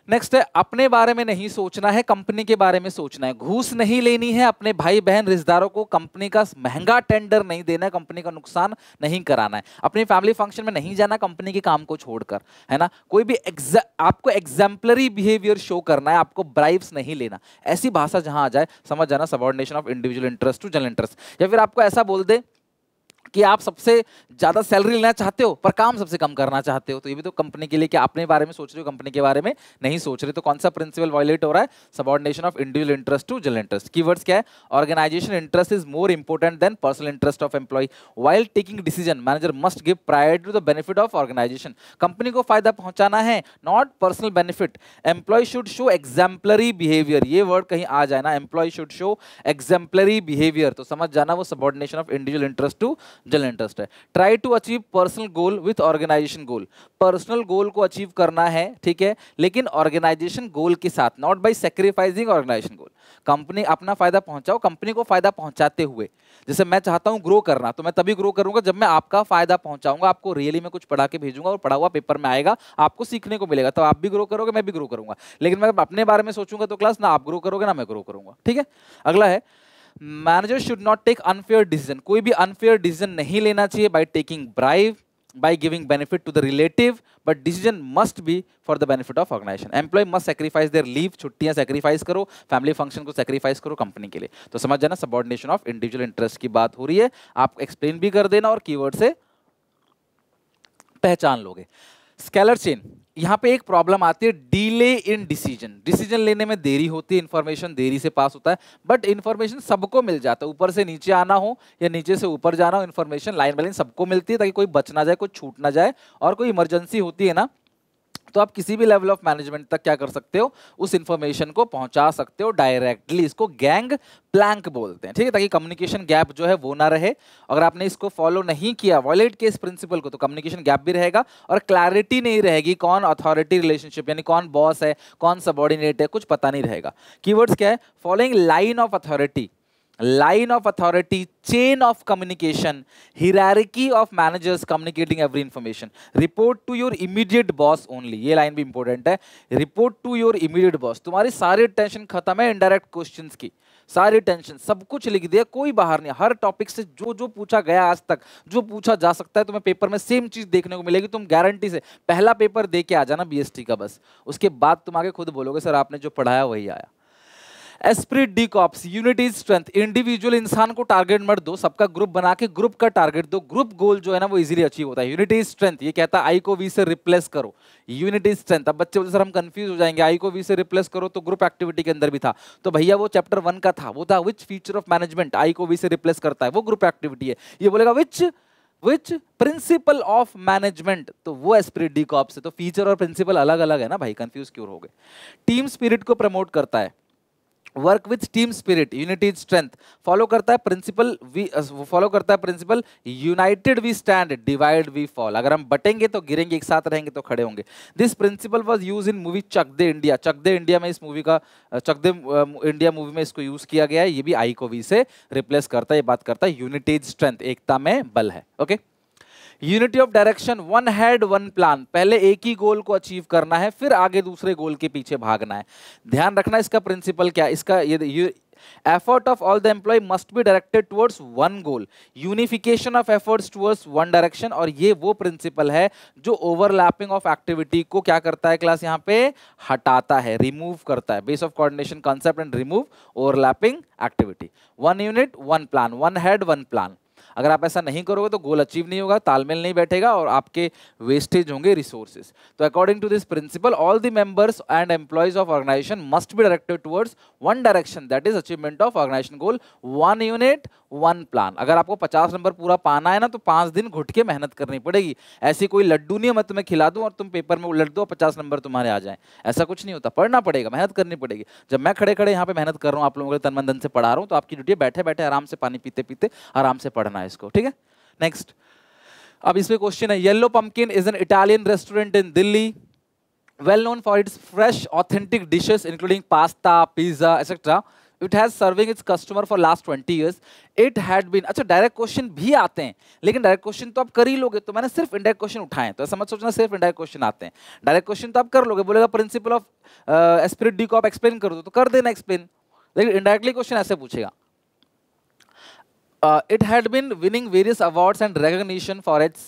नेक्स्ट है अपने बारे में नहीं सोचना है, कंपनी के बारे में सोचना है। घूस नहीं लेनी है, अपने भाई बहन रिश्तेदारों को कंपनी का महंगा टेंडर नहीं देना है, कंपनी का नुकसान नहीं कराना है। अपनी फैमिली फंक्शन में नहीं जाना कंपनी के काम को छोड़कर, है ना। कोई भी आपको एग्जाम्पलरी बिहेवियर शो करना है, आपको ब्राइब्स नहीं लेना। ऐसी भाषा जहां आ जाए समझ जाना subordination of individual interest to general interest. या फिर आपको ऐसा बोल दे कि आप सबसे ज्यादा सैलरी लेना चाहते हो पर काम सबसे कम करना चाहते हो, तो ये भी तो कंपनी के लिए क्या अपने बारे में सोच रहे हो, कंपनी के बारे में नहीं सोच रहे। तो कौन सा प्रिंसिपल वायलेट हो रहा है? Subordination of individual interest to general interest. Keywords क्या है? Organisation interest is more important than personal interest of employee. While taking decision manager must give priority to the benefit of organisation. Company को फायदा पहुंचाना है, not personal benefit. Employee should show exemplary behaviour. ये word कहीं आ जाए ना, employee should show exemplary behaviour, तो समझ जाना वो subordination of individual interest to general interest है। Try to achieve personal goal with organisation goal. Personal goal को अचीव करना है, ठीक है, लेकिन ऑर्गेनाइजेशन गोल के साथ, not by sacrificing organisation goal. Company अपना फायदा पहुंचाओ, कंपनी को फायदा पहुंचाते हुए। जैसे मैं चाहता हूं ग्रो करना, तो मैं तभी ग्रो करूंगा जब मैं आपका फायदा पहुंचाऊंगा, आपको रियली में कुछ पढ़ा के भेजूंगा और पढ़ा हुआ पेपर में आएगा, आपको सीखने को मिलेगा, तो आप भी ग्रो करोगे, मैं भी ग्रो करूंगा। लेकिन मैं अपने बारे में सोचूंगा तो क्लास ना आप ग्रो करोगे ना मैं ग्रो करूंगा, ठीक है। अगला है manager should not take unfair decision. कोई भी अनफेयर डिसीजन नहीं लेना चाहिए by taking bribe, by giving benefit to the relative, but decision must be for the benefit of organisation. Employee must sacrifice their leave, छुट्टियां sacrifice करो, family function को sacrifice करो company के लिए। तो समझ जाना सबऑर्डिनेशन ऑफ इंडिविजुअल इंटरेस्ट की बात हो रही है। आप एक्सप्लेन भी कर देना और कीवर्ड से पहचान लोगे। स्केलर चेन, यहां पे एक प्रॉब्लम आती है, डिले इन डिसीजन। डिसीजन लेने में देरी होती है, इंफॉर्मेशन देरी से पास होता है, बट इंफॉर्मेशन सबको मिल जाता है। ऊपर से नीचे आना हो या नीचे से ऊपर जाना हो, इंफॉर्मेशन लाइन बाय लाइन सबको मिलती है ताकि कोई बच ना जाए, कोई छूट ना जाए। और कोई इमरजेंसी होती है ना, तो आप किसी भी लेवल ऑफ मैनेजमेंट तक क्या कर सकते हो, उस इंफॉर्मेशन को पहुंचा सकते हो डायरेक्टली। इसको गैंग प्लैंक बोलते हैं, ठीक है, ताकि कम्युनिकेशन गैप जो है वो ना रहे। अगर आपने इसको फॉलो नहीं किया, वॉयलेट के इस प्रिंसिपल को, तो कम्युनिकेशन गैप भी रहेगा और क्लैरिटी नहीं रहेगी, कौन अथॉरिटी रिलेशनशिप यानी कौन बॉस है, कौन सबऑर्डिनेट है, कुछ पता नहीं रहेगा। कीवर्ड्स क्या है? Following line of authority, line of authority, chain of communication, hierarchy of managers communicating every information, report to your immediate boss only। ये लाइन भी इंपॉर्टेंट है, report to your immediate boss। तुम्हारी सारी टेंशन खत्म है indirect questions की, सारी tension सब कुछ लिख दिया, कोई बाहर नहीं। हर टॉपिक से जो जो पूछा गया आज तक, जो पूछा जा सकता है, तुम्हें पेपर में सेम चीज देखने को मिलेगी। तुम गारंटी से पहला पेपर दे के आ जाना बीएसटी का, बस उसके बाद तुम आगे खुद बोलोगे सर आपने जो पढ़ाया वही आया। Spirit D cops, unity strength, individual इंसान को टारगेट मत दो, सबका ग्रुप बना के ग्रुप का टारगेट दो, ग्रुप गोल जो है ना वो इजीली अचीव होता है। यूनिटी स्ट्रेंथ ये कहता है आई को वी से रिप्लेस करो, यूनिटी स्ट्रेंथ। अब बच्चे बोलते सर हम कंफ्यूज हो जाएंगे, आई को वी से रिप्लेस करो तो ग्रुप एक्टिविटी के अंदर भी था, तो भैया वो चैप्टर 1 का था, वो था विच फीचर ऑफ मैनेजमेंट आई को वी से रिप्लेस करता है, वो ग्रुप एक्टिविटी है। ये बोलेगा विच प्रिंसिपल ऑफ मैनेजमेंट, तो वो एस्पिरिट डी कॉप से, तो फीचर और प्रिंसिपल अलग अलग है ना भाई, कंफ्यूज क्यों हो गए। टीम स्पिरिट को प्रमोट करता है, work with team spirit, unity strength, follow करता है principle united we stand, divide we fall. अगर हम बटेंगे तो गिरेंगे, एक साथ रहेंगे तो खड़े होंगे। This principle was use in movie Chak De India, Chak De India में इस मूवी का चक दे इंडिया मूवी में इसको यूज किया गया है। ये भी आई को वी से रिप्लेस करता है, ये बात करता है यूनिटी स्ट्रेंथ, एकता में बल है। Okay, unity of direction, one head one plan, पहले एक ही गोल को अचीव करना है फिर आगे दूसरे गोल के पीछे भागना है। ध्यान रखना इसका प्रिंसिपल क्या, इसका ये effort of all the employee must be directed towards one goal, unification of efforts towards one direction। और ये वो प्रिंसिपल है जो ओवरलैपिंग ऑफ एक्टिविटी को क्या करता है क्लास, यहाँ पे हटाता है, रिमूव करता है। Base of coordination concept and remove overlapping activity. One unit one plan, one head one plan. अगर आप ऐसा नहीं करोगे तो गोल अचीव नहीं होगा, तालमेल नहीं बैठेगा और आपके वेस्टेज होंगे रिसोर्सेज। तो according to this principle all the members and employees of organisation must be directed towards one direction, that is achievement of organisation goal, one unit one plan. अगर आपको 50 नंबर पूरा पाना है ना तो 5 दिन घुट के मेहनत करनी पड़ेगी। ऐसी कोई लड्डू नहीं है मैं तुम्हें खिला दूं और तुम पेपर में उलट दो 50 नंबर तुम्हारे आ जाएं, ऐसा कुछ नहीं होता। पढ़ना पड़ेगा, मेहनत करनी पड़ेगी। जब मैं खड़े खड़े यहाँ पे मेहनत कर रहा हूँ, आप लोगों के तन मन धन से पढ़ा रहा हूँ, तो आपकी ड्यूटी बैठे बैठे आराम से पानी पीते पीते आराम से पढ़ना है इसको, ठीक है। नेक्स्ट, अब इसमें क्वेश्चन है, yellow pumpkin is an Italian restaurant in Delhi well known for its fresh authentic dishes including pasta, pizza etc. It has serving its customer for last 20 years. It had been, अच्छा direct question भी आते हैं, लेकिन direct question तो आप कर ही लोगे, तो मैंने सिर्फ इनडायरेक्ट क्वेश्चन उठाए, तो ऐसा मत सोचना सिर्फ इनडायरेक्ट क्वेश्चन आते हैं। डायरेक्ट क्वेश्चन तो आप कर लोगे, बोलेगा प्रिंसिपल ऑफ एस्पिरिट डी को आप एक्सप्लेन कर दो तो कर देना एक्सप्लेन, लेकिन इनडायरेक्टली क्वेश्चन ऐसे पूछेगा। It had been winning various awards and recognition for its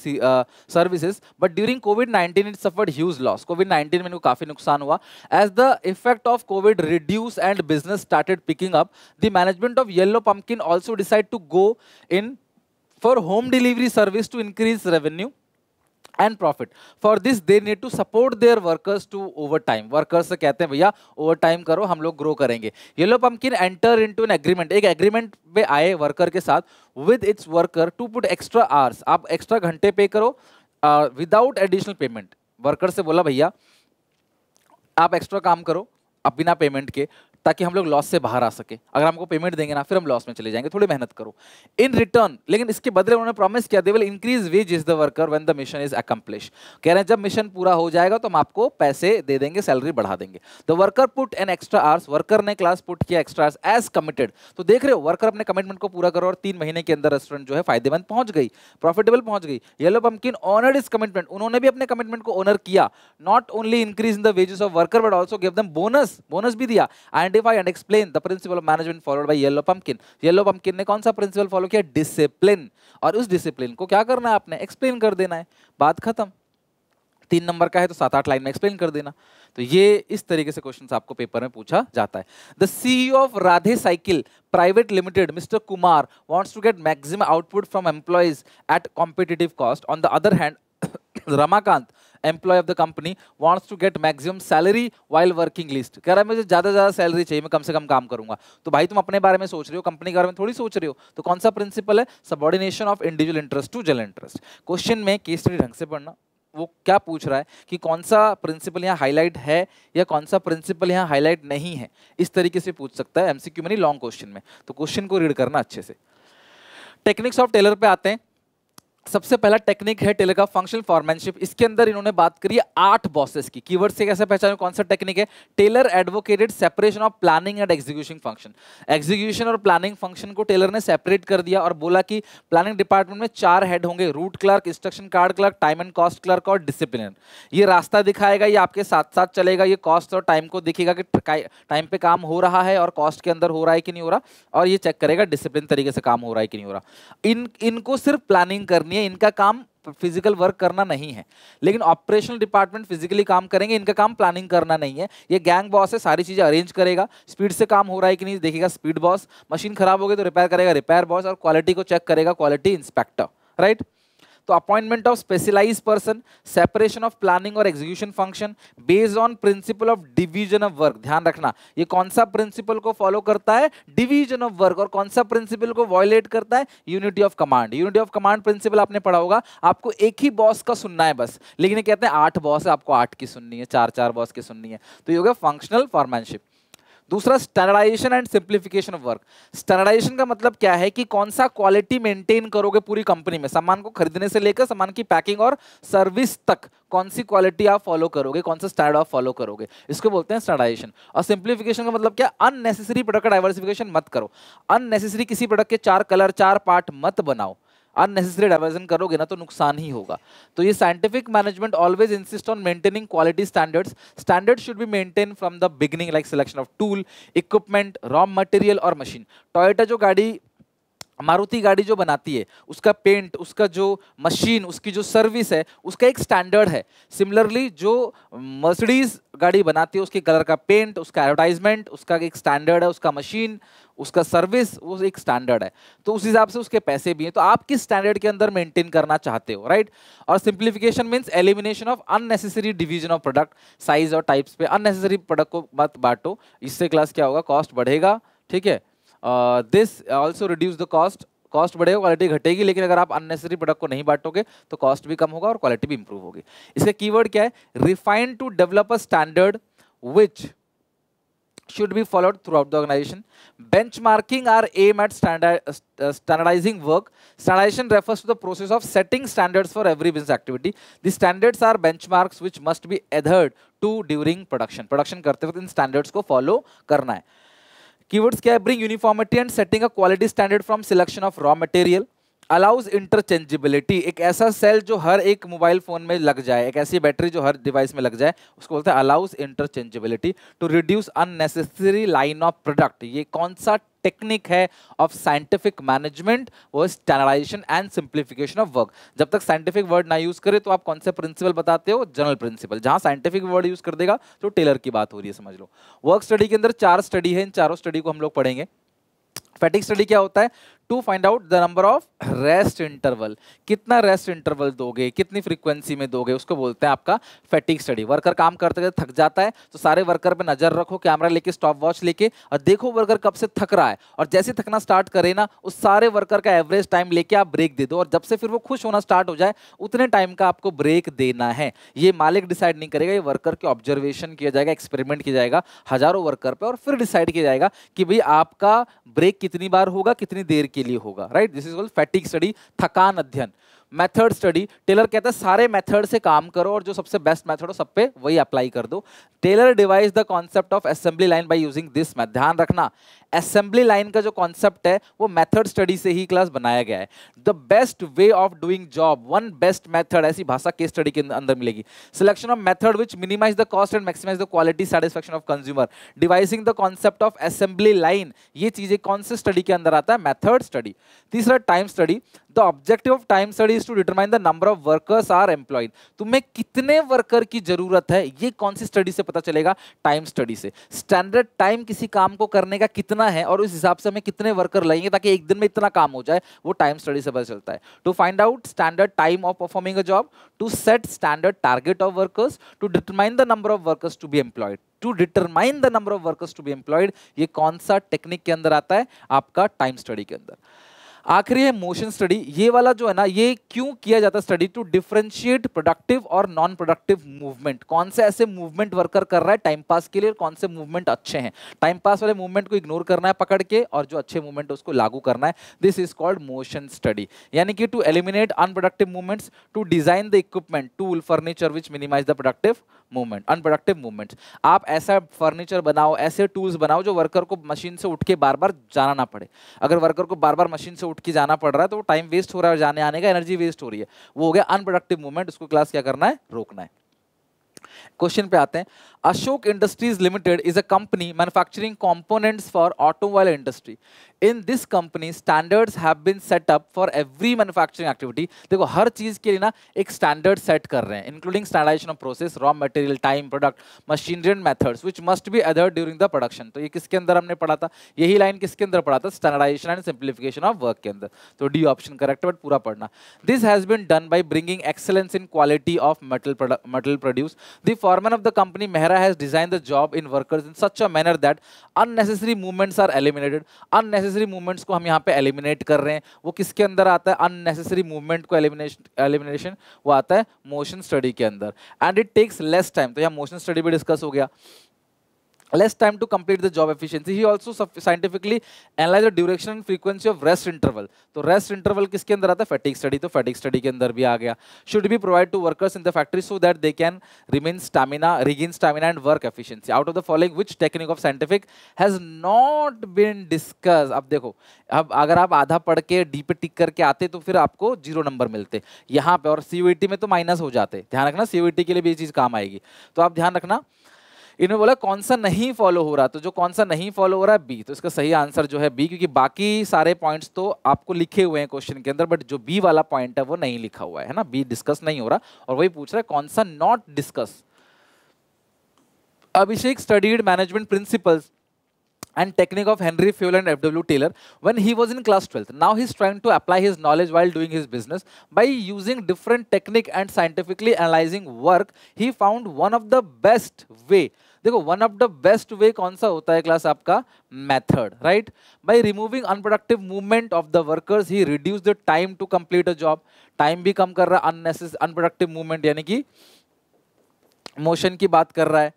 services, but during COVID-19 it suffered huge loss. COVID-19 में इनको काफी नुकसान हुआ. As the effect of COVID reduced and business started picking up, the management of Yellow Pumpkin also decided to go in for home delivery service to increase revenue and profit. For this they need to support their workers to overtime. Workers से कहते हैं भैया overtime करो, हम लोग grow करेंगे। Yellow Pumpkin enter into an agreement, एक agreement पे आए वर्कर के साथ with its worker to put extra hours, आप extra घंटे पे करो without additional payment। वर्कर से बोला भैया आप एक्स्ट्रा काम करो अब बिना पेमेंट के, ताकि हम लोग लॉस से बाहर आ सके। अगर हमको पेमेंट देंगे ना फिर हम लॉस में चले जाएंगे, थोड़ी मेहनत करो। इन रिटर्न, लेकिन इसके बदले उन्होंने प्रॉमिस किया they will increase wages the worker when the mission is accomplish. कह रहे हैं जब मिशन पूरा हो जाएगा तो हम आपको पैसे दे देंगे, सैलरी बढ़ा देंगे। The worker put an extra hours, worker ने क्लास पुट किया एक्स्ट्रा आवर्स एज कमिटेड। तो देख रहे हो वर्कर अपने कमिटमेंट को पूरा करो और 3 महीने के अंदर रेस्टोरेंट जो है फायदेमंद पहुंच गई, प्रॉफिटेबल पहुंच गई। येलो पंपकिन ऑनर्ड इस कमिटमेंट, उन्होंने भी अपने कमिटमेंट को ऑनर किया। Not only increase in the wages of worker but also give them bonus, bonus भी दिया। Identify and explain the principle of management followed by yellow pumpkin. Yellow pumpkin ने कौन सा प्रिंसिपल फॉलो किया? Discipline. और उस discipline को क्या करना है आपने? एक्सप्लेन कर देना है, बात खत्म। 3 नंबर का है तो 7-8 लाइन में एक्सप्लेन कर देना। तो ये इस तरीके से क्वेश्चन आपको पेपर में पूछा जाता है। The CEO of Radhe cycle private limited mister Kumar wants to get maximum output from employees at competitive cost. On the other hand Ramakant employee of the company wants to get maximum salary while working least. कह रहा है मुझे ज्यादा ज्यादा salary चाहिए, मैं कम से कम काम करूंगा। तो भाई तुम अपने बारे में सोच रहे हो, कंपनी के बारे में थोड़ी सोच रहे हो। तो कौन सा प्रिंसिपल है? Subordination of individual interest to general interest. Question में केस स्टडी ढंग से पढ़ना, वो क्या पूछ रहा है कि कौन सा प्रिंसिपल यहाँ हाईलाइट है या कौन सा प्रिंसिपल यहाँ हाईलाइट नहीं है, इस तरीके से पूछ सकता है एमसीक्यू में नहीं, लॉन्ग क्वेश्चन में। तो क्वेश्चन को रीड करना अच्छे से। टेक्निक्स ऑफ टेलर पे आते हैं। सबसे पहला टेक्निक है टेलर का फंक्शनल फॉर्मैनशिप। इसके अंदर इन्होंने बात करी है 8 बॉसेस की। कीवर्ड से कैसे पहचाने कौन सा टेक्निक है? Taylor advocated separation of planning and execution function. Execution और प्लानिंग फंक्शन को टेलर ने सेपरेट कर दिया और बोला कि प्लानिंग डिपार्टमेंट में 4 हेड होंगे, root clerk, instruction card clerk, time and cost clerk और डिसिप्लिनर। ये रास्ता दिखाएगा, ये आपके साथ साथ चलेगा, ये कॉस्ट और टाइम को दिखेगा कि टाइम पे काम हो रहा है और कॉस्ट के अंदर हो रहा है कि नहीं हो रहा, और ये चेक करेगा डिसिप्लिन तरीके से काम हो रहा है कि नहीं हो रहा। इनको सिर्फ प्लानिंग करनी है, इनका काम फिजिकल वर्क करना नहीं है। लेकिन ऑपरेशनल डिपार्टमेंट फिजिकली काम करेंगे, इनका काम प्लानिंग करना नहीं है। ये गैंग बॉस है, सारी चीजें अरेंज करेगा, स्पीड से काम हो रहा है कि नहीं देखेगा स्पीड बॉस, मशीन खराब हो गई तो रिपेयर करेगा रिपेयर बॉस, और क्वालिटी को चेक करेगा क्वालिटी इंस्पेक्टर, राइट। तो appointment of specialised person, separation of planning और execution function based on principle of division of work. ध्यान रखना ये कौन सा प्रिंसिपल को फॉलो करता है, डिवीजन ऑफ वर्क, और कौन सा प्रिंसिपल को वायलेट करता है, unity of command. Unity of command principle आपने पढ़ा होगा, आपको एक ही बॉस का सुनना है बस, लेकिन ये कहते हैं 8 बॉस है, आपको 8 की सुननी है, 4 बॉस की सुननी है। तो ये हो गया फंक्शनल फॉरमैनशिप। दूसरा standardisation and simplification of work. Standardisation का मतलब क्या है कि कौन सा क्वालिटी मेंटेन करोगे पूरी कंपनी में, सामान को खरीदने से लेकर सामान की पैकिंग और सर्विस तक कौन सी क्वालिटी आप फॉलो करोगे, कौन सा स्टैंडर्ड आप फॉलो करोगे, इसको बोलते हैं स्टैंडर्डाइजेशन। और सिंप्लीफिकेशन का मतलब क्या, अननेसेसरी प्रोडक्ट का डाइवर्सिफिकेशन मत करो, अननेसेसरी किसी प्रोडक्ट के 4 कलर 4 पार्ट मत बनाओ, अननेसेसरी डाइवर्जन करोगे ना तो नुकसान ही होगा। तो ये scientific management always insist on maintaining quality standards. Standard should be maintain from the beginning, like selection of tool, equipment, raw material और मशीन। टोयोटा जो गाड़ी, मारुति गाड़ी जो बनाती है, उसका पेंट, उसका जो मशीन, उसकी जो सर्विस है, उसका एक स्टैंडर्ड है। सिमिलरली जो मर्सिडीज गाड़ी बनाती है, उसके कलर का पेंट, उसका एडवर्टाइजमेंट, उसका एक स्टैंडर्ड है, उसका मशीन, उसका सर्विस, वो एक स्टैंडर्ड है। तो उस हिसाब से उसके पैसे भी हैं। तो आप किस स्टैंडर्ड के अंदर मेंटेन करना चाहते हो, राइट। और simplification means elimination of unnecessary division of product, size और टाइप्स पे अननेसेसरी प्रोडक्ट को मत बांटो, इससे क्लास क्या होगा, कॉस्ट बढ़ेगा, ठीक है। This also reduce the cost, cost बढ़ेगा क्वालिटी घटेगी, लेकिन अगर आप अननेसेसरी प्रोडक्ट को नहीं बांटोगे तो कॉस्ट भी कम होगा और क्वालिटी भी इंप्रूव होगी। इसका कीवर्ड क्या है, refine to develop a standard which should be followed throughout the organization. Benchmarking are aim at standardizing work. Standardization refers to the process of setting standards for every business activity. The standards are benchmarks which must be adhered to during production. Production करते वक्त इन standards को follow करना है। Keywords क्या है, bring uniformity and setting a quality standard from selection of raw material. Allows interchangeability, एक ऐसा cell जो हर एक मोबाइल फोन में लग जाए, एक ऐसी बैटरी जो हर डिवाइस में लग जाए, उसको बोलते हैं allows interchangeability. To reduce unnecessary line of product, ये कौन सा टेक्निक है ऑफ साइंटिफिक मैनेजमेंट, वो standardisation and simplification of work. जब तक साइंटिफिक वर्ड ना यूज करे तो आप कौन से प्रिंसिपल बताते हो, जनरल प्रिंसिपल। जहां साइंटिफिक वर्ड यूज कर देगा तो टेलर की बात हो रही है, समझ लो। वर्क स्टडी के अंदर 4 स्टडी है, इन चारों स्टडी को हम लोग पढ़ेंगे। फैटिग स्टडी क्या होता है, to find out the number of rest interval, कितना रेस्ट इंटरवल दोगे, कितनी फ्रीक्वेंसी में दोगे, उसको बोलते हैं आपका फैटिग स्टडी। वर्कर काम करते करते थक जाता है तो सारे वर्कर पे नजर रखो, कैमरा लेके, स्टॉप वॉच लेके, और देखो वर्कर कब से थक रहा है, और जैसे थकना स्टार्ट करे ना, उस सारे वर्कर का एवरेज टाइम लेके आप ब्रेक दे दो, और जब से फिर वो खुश होना स्टार्ट हो जाए उतने टाइम का आपको ब्रेक देना है। ये मालिक डिसाइड नहीं करेगा, ये वर्कर के ऑब्जर्वेशन किया जाएगा, एक्सपेरिमेंट किया जाएगा हजारों वर्कर पे, और फिर डिसाइड किया जाएगा कि भाई आपका ब्रेक कितनी बार होगा, कितनी देर के लिए होगा, right. This is called fatigue study, थकान अध्ययन। मेथड स्टडी, टेलर कहता है सारे मेथड से काम करो और जो सबसे बेस्ट मेथड हो सब पे वही अप्लाई कर दो। Taylor devise the concept of assembly line by using this method. ध्यान रखना असेंबली लाइन का जो कॉन्सेप्ट है वो मेथड स्टडी से ही क्लास बनाया गया है। The best way of doing job, one best method, ऐसी भाषा केस स्टडी के अंदर मिलेगी। Selection of method which minimise the cost and maximise the quality satisfaction of consumer. Devising the concept of assembly line, ये चीजें कौन से study के अंदर आता है, मेथड स्टडी। तीसरा time study, the objective of time study is to determine the number of workers are employed. तुम्हें कितने वर्कर की जरूरत है ये कौन सी स्टडी से पता चलेगा, टाइम स्टडी से। स्टैंडर्ड टाइम किसी काम को करने का कितना है और उस हिसाब से हमें कितने वर्कर लगेंगे ताकि एक दिन में इतना काम हो जाए, वो टाइम स्टडी से पता चलता है। To find out standard time of performing a job, to set standard target of workers, to determine the number of workers to be employed. To determine the number of workers to be employed, ये कौन सा technique के अंदर आता है, आपका time study के अंदर। आखिरी है मोशन स्टडी। ये वाला जो है ना, ये क्यों किया जाता है स्टडी, टू डिफरेंशिएट प्रोडक्टिव और नॉन प्रोडक्टिव मूवमेंट। कौन से ऐसे मूवमेंट वर्कर कर रहा है टाइम पास के लिए और कौन से मूवमेंट अच्छे हैं। टाइम पास वाले मूवमेंट को इग्नोर करना है पकड़ के, और जो अच्छे मूवमेंट है उसको लागू करना है। This is called motion study. यानी कि to eliminate unproductive movements, to design the equipment, tool, furniture which minimise the productive movement, unproductive movements. आप ऐसा फर्नीचर बनाओ, ऐसे टूल्स बनाओ जो वर्कर को मशीन से उठ के बार बार जाना ना पड़े। अगर वर्कर को बार बार मशीन से उठ के जाना पड़ रहा है तो वो टाइम वेस्ट हो रहा है और जाने आने का एनर्जी वेस्ट हो रही है, वो हो गया अनप्रोडक्टिव मूवमेंट। उसको क्लास क्या करना है, रोकना है। क्वेश्चन पे आते हैं। Ashok industries limited is a company manufacturing components for automobile industry. In this company standards have been set up for every manufacturing activity. देखो हर चीज के लिए ना एक स्टैंडर्ड सेट कर रहे हैं, including standardisation of process, raw material, time, product, machinery and methods which must be adhered during the production. तो ये किसके अंदर हमने पढ़ा था, यही लाइन किसके अंदर पढ़ा था, standardisation and simplification of work के अंदर। तो डी ऑप्शन करेक्ट है, बट पूरा पढ़ना। This has been done by bringing excellence in quality of metal produced. The foreman of the company Mehra has designed the job in workers in such a manner that unnecessary movements are eliminated. Unnecessary movements को हम यहाँ पे eliminate कर रहे हैं। वो किसके अंदर आता है, unnecessary movement को elimination वो आता है motion study के अंदर। And it takes less time, तो यहाँ motion study भी discuss हो गया। Less time to complete the job efficiency. He also scientifically analyze the duration and frequency of rest interval. तो rest interval किसके अंदर आता है, fatigue study, तो fatigue study के अंदर भी आ गया। Should be provided to workers in the factory so that they can regain stamina and work efficiency. Out of the following, which technique of scientific has not been discussed? अब देखो, अब अगर आप आधा पढ़ के डी पे टिक करके आते तो फिर आपको 0 नंबर मिलते यहाँ पे, और सीयूईटी में तो माइनस हो जाते। ध्यान रखना, सीयूईटी के लिए भी ये चीज काम आएगी। तो आप ध्यान रखना, इन्होंने बोला कौन सा नहीं फॉलो हो रहा, तो जो कौन सा नहीं फॉलो हो रहा है बी, तो इसका सही आंसर जो है बी, क्योंकि बाकी सारे पॉइंट्स तो आपको लिखे हुए हैं क्वेश्चन के अंदर, बट जो बी वाला पॉइंट है वो नहीं लिखा हुआ है ना, बी डिस्कस नहीं हो रहा, और वही पूछ रहा है कौन सा not discuss. Abhishek studied management principles and technique of Henry Fayol and F.W. Taylor when he was in class 12th. Now he is trying to apply his knowledge while doing his business by using different technique and scientifically analyzing work. He found one of the best way. देखो one of the best way कौन सा होता है class आपका, method, right? By removing unproductive movement of the workers, he reduced the time to complete a job. Time भी कम कर रहा है, unnecessary unproductive movement यानी कि मोशन की बात कर रहा है।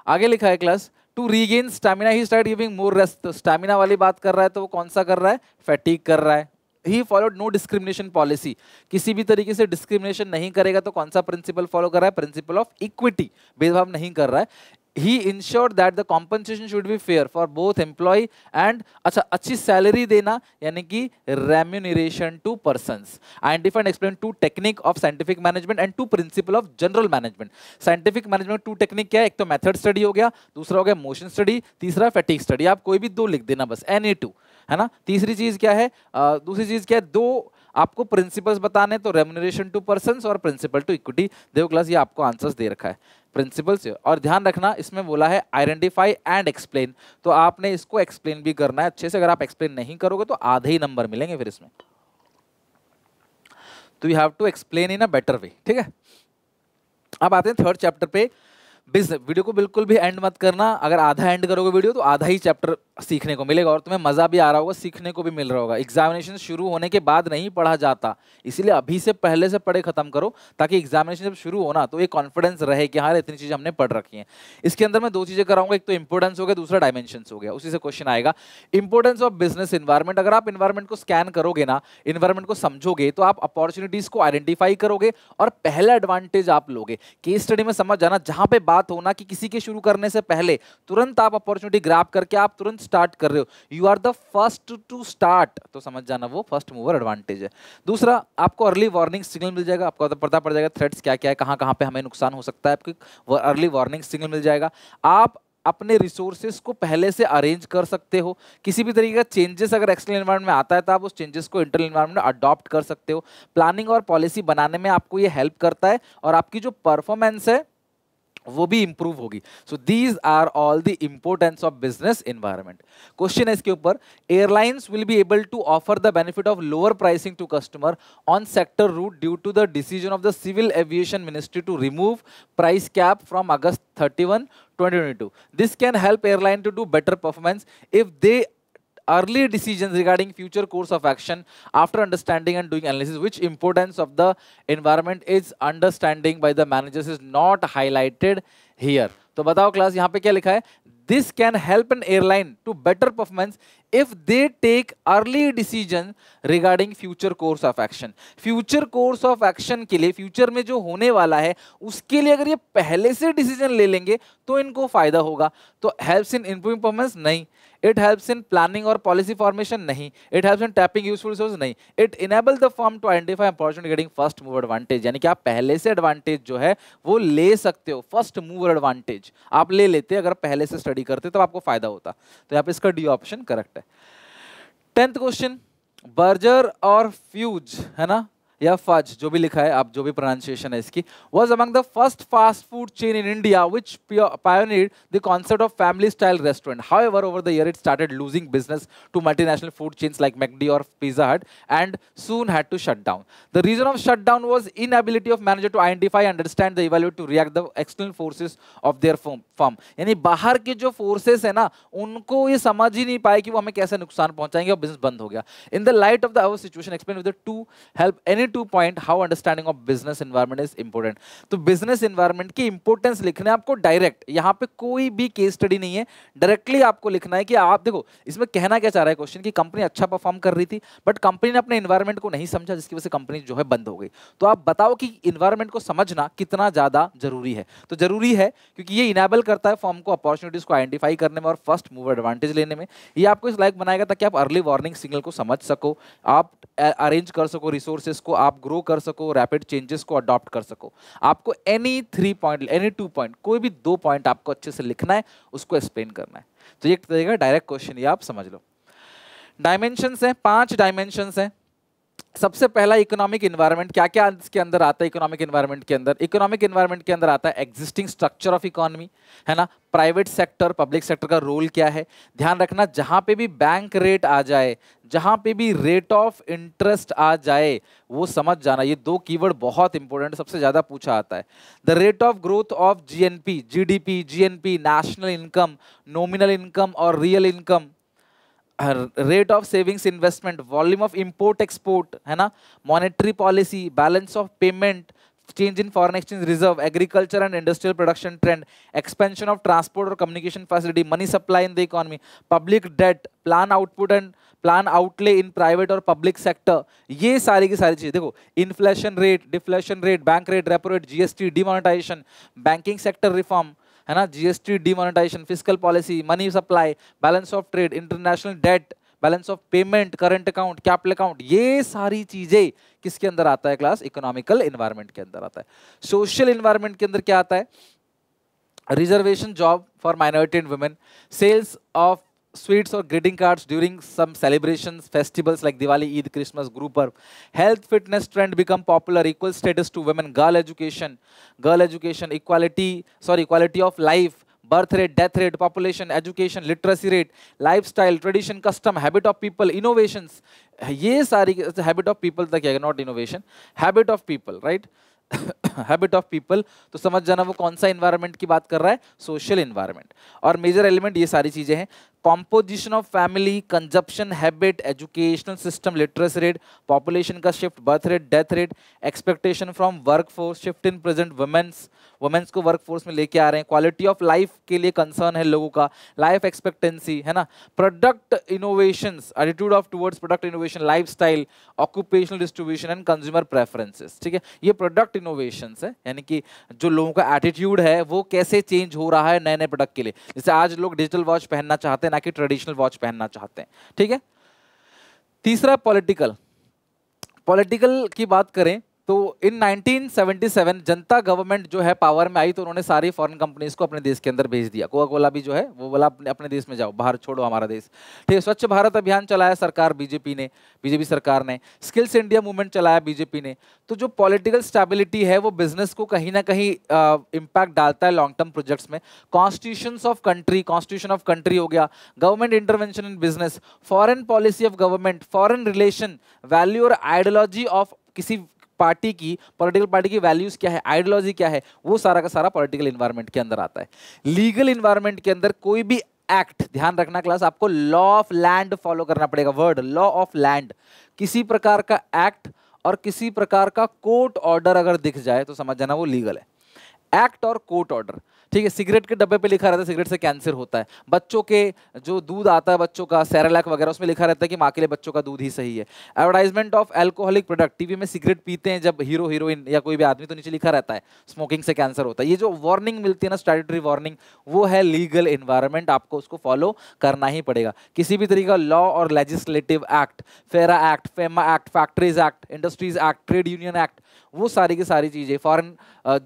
आगे लिखा है class, to regain stamina he start giving more rest. तो स्टैमिना वाली बात कर रहा है, तो वो कौन सा कर रहा है, फैटीग कर रहा है। He followed no discrimination policy, किसी भी तरीके से डिस्क्रिमिनेशन नहीं करेगा, तो कौन सा प्रिंसिपल फॉलो कर रहा है, प्रिंसिपल ऑफ इक्विटी, भेदभाव नहीं कर रहा है। He ensured that the compensation should be fair for both employee and अच्छा अच्छी सैलरी देना यानी कि remuneration to persons. Identify and explain two technique of scientific management and two principle of general management. Scientific management two technique क्या है, एक तो method study हो गया, दूसरा हो गया motion study, तीसरा fatigue study। आप कोई भी दो लिख देना बस, any two, है ना। तीसरी चीज क्या है, दूसरी चीज क्या है, दो आपको प्रिंसिपल्स बताने, तो रेम्यूनरेशन टू पर्संस और प्रिंसिपल टू इक्विटी। देखो क्लास ये आपको आंसर्स दे रखा है प्रिंसिपल्स, और ध्यान रखना इसमें बोला है आइडेंटिफाई एंड एक्सप्लेन, तो आपने इसको एक्सप्लेन भी करना है अच्छे से। अगर आप एक्सप्लेन नहीं करोगे तो आधे ही नंबर मिलेंगे फिर इसमें, तो you have to explain in a better way, ठीक है। अब आते हैं थर्ड चैप्टर पे, बिजनेस। वीडियो को बिल्कुल भी एंड मत करना, अगर आधा एंड करोगे वीडियो तो आधा ही चैप्टर सीखने को मिलेगा और तुम्हें मजा भी आ रहा होगा, सीखने को भी मिल रहा होगा। एग्जामिनेशन शुरू होने के बाद नहीं पढ़ा जाता, इसीलिए अभी से पहले से पढ़े खत्म करो, ताकि एग्जामिनेशन जब शुरू हो ना तो एक कॉन्फिडेंस रहे कि हाँ इतनी चीजें हमने पढ़ रखी हैं। इसके अंदर मैं दो चीजें कराऊंगा, एक तो इंपोर्टेंस हो गया, दूसरा डायमेंशंस हो गया। उसी से क्वेश्चन आएगा, इंपोर्टेंस ऑफ बिजनेस एनवायरमेंट। अगर आप एनवायरमेंट को स्कैन करोगे ना, एनवायरमेंट को समझोगे, तो आप अपॉर्चुनिटीज को आइडेंटिफाई करोगे और पहला एडवांटेज आप लोगे। केस स्टडी में समझ जाना, जहां पे बात होना कि किसी के शुरू करने से पहले तुरंत आप अपॉर्चुनिटी ग्रैब करके आप तुरंत स्टार्ट कर रहे हो, you are the first to start, तो समझ जाना वो फर्स्ट मूवर एडवांटेज है। दूसरा, आपको अर्ली वार्निंग सिग्नल मिल जाएगा, आपको पता पड़ जाएगा थ्रेट्स क्या क्या है, कहां कहां पे हमें नुकसान हो सकता है, आपको अर्ली वार्निंग सिग्नल मिल जाएगा। आप अपने रिसोर्सेज को पहले से अरेंज कर सकते हो, किसी भी तरीके का चेंजेस अगर एक्सटर्नल एनवायरनमेंट में आता है तो आप उस चेंजेस को इंटरनल एनवायरनमेंट में अडॉप्ट कर सकते हो। प्लानिंग और पॉलिसी बनाने में आपको ये हेल्प करता है और आपकी जो परफॉर्मेंस है वो भी इंप्रूव होगी। So these are all the importance of business environment. Question है इसके ऊपर, airlines will be able to offer the benefit of lower pricing to customer on sector route due to the decision of the civil aviation ministry to remove price cap from August 31, 2022. This can help airline to do better performance if they early decisions regarding future course of action after understanding and doing analysis. Which importance of the environment is understanding by the managers is not highlighted here. तो बताओ class यहाँ पे क्या लिखा है, this can help an airline to better performance if they take early decision regarding future course of action. Future course of action के लिए, future में जो होने वाला है उसके लिए अगर ये पहले से डिसीजन ले लेंगे तो इनको फायदा होगा। तो हेल्प्स इन इंप्रूविंग परफॉर्मेंस नहीं, इट हेल्प्स इन प्लानिंग और पॉलिसी फॉर्मेशन नहीं, it helps in tapping useful resource नहीं, it enable the firm to identify opportunity getting first mover advantage. यानी कि आप पहले से एडवांटेज जो है वो ले सकते हो, फर्स्ट मूवर एडवांटेज आप ले लेते, अगर पहले से स्टडी करते तो आपको फायदा होता। तो यहाँ पे इसका डी ऑप्शन करेक्ट है। 10th क्वेश्चन, बर्जर और फ्यूज है ना, या फज जो भी लिखा है, आप जो भी प्रोनाउंसिएशन है इसकी, was among the first fast food chain in India which pioneered the concept of family style restaurant. However, over the year it started losing business to multinational food chains like McD or Pizza Hut and soon had to shut down. The reason of shutdown was inability of manager to identify, understand, the evaluate to react the external forces of their firm. यानी बाहर के जो forces है ना, उनको ये समझ ही नहीं पाए कि वो हमें कैसे नुकसान पहुंचाएंगे और बिजनेस बंद हो गया. In the light of the above situation, explain with the two help any 2 point how understanding of business environment is important. तो बिजनेस एनवायरनमेंट की इंपोर्टेंस लिखना है आपको डायरेक्ट, यहाँ पे कोई भी केस स्टडी नहीं है, डायरेक्टली आपको लिखना है कि आप देखो इसमें कहना क्या चाह रहा है क्वेश्चन, कि कंपनी अच्छा परफॉर्म कर रही थी बट कंपनी ने अपने एनवायरनमेंट को नहीं समझा, जिसकी वजह से कंपनी जो है बंद हो गई. तो आप बताओ कि एनवायरनमेंट को समझना कितना ज्यादा जरूरी है. तो जरूरी है क्योंकि ये इनेबल करता है फॉर्म को अपॉर्चुनिटीज को आइडेंटिफाई करने में और फर्स्ट मूवर एडवांटेज लेने में. ये आपको इस लायक बनाएगा ताकि आप अर्ली वार्निंग सिग्नल को समझ सको, आप अरेंज कर सको रिसोर्सेज को, आप ग्रो कर सको, रैपिड चेंजेस को अडॉप्ट कर सको. आपको एनी 3 पॉइंट, एनी 2 पॉइंट, कोई भी 2 पॉइंट आपको अच्छे से लिखना है, उसको एक्सप्लेन करना है. तो ये एक तरह का डायरेक्ट क्वेश्चन, ये आप समझ लो. डायमेंशंस हैं, 5 डायमेंशंस हैं. सबसे पहला इकोनॉमिक एनवायरनमेंट. क्या क्या इसके अंदर आता है इकोनॉमिक एनवायरनमेंट के अंदर? इकोनॉमिक एनवायरनमेंट के अंदर आता है एग्जिस्टिंग स्ट्रक्चर ऑफ इकोनॉमी, है ना, प्राइवेट सेक्टर पब्लिक सेक्टर का रोल क्या है. ध्यान रखना जहां पे भी बैंक रेट आ जाए, जहां पे भी रेट ऑफ इंटरेस्ट आ जाए, वो समझ जाना. ये 2 कीवर्ड बहुत इंपॉर्टेंट, सबसे ज्यादा पूछा आता है. The rate of growth of GNP, GDP, GNP, national income, nominal income और real income, rate of savings investment, volume of import export, है ना, monetary policy, balance of payment, change in foreign exchange reserve, agriculture and industrial production trend, expansion of transport or communication facility, money supply in the economy, public debt, plan output and plan outlay in private or public sector. ये सारी की सारी चीजें देखो, inflation rate, deflation rate, bank rate, repo rate, GST, demonetisation, banking sector reform, है ना, GST, demonetisation, fiscal policy, money supply, balance of trade, international debt, balance of payment, current account, capital account, ये सारी चीजें किसके अंदर आता है class? Economical environment के अंदर आता है. सोशल एनवायरनमेंट के अंदर क्या आता है? Reservation job for minority and women, sales of sweets or greeting cards during some celebrations, festivals like Diwali, Eid, Christmas, group Parv. Health fitness trend become popular, equal status to women, girl education, equality of life, birth rate, death rate, population, education, literacy rate, lifestyle, tradition, custom, habit of people, innovations. ये सारी habit of people तक है, not innovation, habit of people, right? Habit of people. तो समझ जाना वो कौन सा एनवायरनमेंट की बात कर रहा है? Social environment. और मेजर एलिमेंट ये सारी चीजें हैं. Composition of family, consumption habit, educational system, literacy rate, population का shift, birth rate, death rate, expectation from workforce, shift in present women's को वर्कफोर्स में लेके आ रहे हैं, क्वालिटी ऑफ लाइफ के लिए कंसर्न है लोगों का, लाइफ एक्सपेक्टेंसी, है ना, product innovations, attitude of towards product innovation, lifestyle, occupational distribution and consumer preferences. ठीक है, ये प्रोडक्ट इनोवेशंस है, यानी कि जो लोगों का एटीट्यूड है वो कैसे चेंज हो रहा है नए नए प्रोडक्ट के लिए. जैसे आज लोग डिजिटल वॉच पहनना चाहते हैं, ना कि ट्रेडिशनल वॉच पहनना चाहते हैं. ठीक है. तीसरा पॉलिटिकल की बात करें तो इन 1977 जनता गवर्नमेंट जो है पावर में आई, तो उन्होंने सारी फॉरेन कंपनीज को अपने देश के अंदर भेज दिया. कोका कोला भी जो है वो बोला अपने देश में जाओ, बाहर छोड़ो हमारा देश. ठीक है. स्वच्छ भारत अभियान चलाया सरकार बीजेपी सरकार ने. स्किल्स इंडिया मूवमेंट चलाया बीजेपी ने. तो जो पॉलिटिकल स्टेबिलिटी है वो बिजनेस को कहीं ना कहीं इम्पैक्ट डालता है लॉन्ग टर्म प्रोजेक्ट्स में. कॉन्स्टिट्यूशन ऑफ कंट्री हो गया, government intervention in business, foreign policy of government, foreign relation, value और आइडियोलॉजी ऑफ किसी पार्टी की, पॉलिटिकल पार्टी की वैल्यूज क्या है, आइडियोलॉजी क्या है, वो सारा का सारा पॉलिटिकल एनवायरनमेंट के अंदर आता है. लीगल एनवायरनमेंट के अंदर कोई भी एक्ट, ध्यान रखना क्लास, आपको लॉ ऑफ लैंड फॉलो करना पड़ेगा. वर्ड लॉ ऑफ लैंड, किसी प्रकार का एक्ट और किसी प्रकार का कोर्ट ऑर्डर अगर दिख जाए तो समझ जाना वो लीगल है. एक्ट और कोर्ट ऑर्डर. ठीक है. सिगरेट के डब्बे पे लिखा रहता है सिगरेट से कैंसर होता है. बच्चों के जो दूध आता है बच्चों का सेरेलैक वगैरह, उसमें लिखा रहता है कि माँ के लिए बच्चों का दूध ही सही है. Advertisement of alcoholic product, TV में सिगरेट पीते हैं जब हीरो हीरोइन या कोई भी आदमी, तो नीचे लिखा रहता है स्मोकिंग से कैंसर होता है. ये जो वार्निंग मिलती है ना, स्टैट्यूटरी वार्निंग, वो है लीगल एनवायरनमेंट. आपको उसको फॉलो करना ही पड़ेगा. किसी भी तरीके का लॉ और लेजिस्लेटिव एक्ट, फेरा act, FEMA act, factories act, industries act, trade union act, वो सारी की सारी चीजें, फॉरेन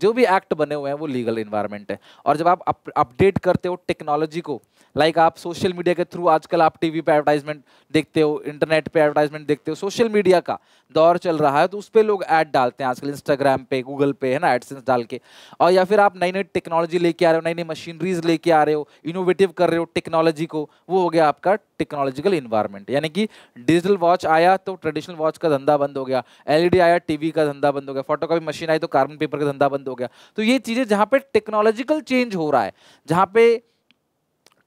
जो भी एक्ट बने हुए हैं वो लीगल एनवायरनमेंट है. और जब आप अपडेट करते हो टेक्नोलॉजी को, लाइक आप सोशल मीडिया के थ्रू आजकल आप टीवी पे एडवर्टाइजमेंट देखते हो, इंटरनेट पे एडवर्टाइजमेंट देखते हो, सोशल मीडिया का दौर चल रहा है तो उस पे लोग ऐड डालते हैं आजकल, इंस्टाग्राम पे, गूगल पे, है ना, एडसेंस डाल के। और या फिर आप नई नई टेक्नोलॉजी लेके आ रहे हो, नई नई मशीनरीज लेके आ रहे हो, इनोवेटिव कर रहे हो टेक्नोलॉजी को, वो हो गया आपका टेक्नोलॉजिकल इन्वायरमेंट। यानी कि डिजिटल वॉच आया तो ट्रेडिशनल वॉच का धंधा बंद हो गया, एलईडी आया टीवी का धंधा बंद हो गया, फोटोकॉपी मशीन आई तो कार्बन पेपर का धंधा बंद हो गया। तो ये चीजें जहां पे टेक्नोलॉजिकल चेंज हो रहा है, जहां पे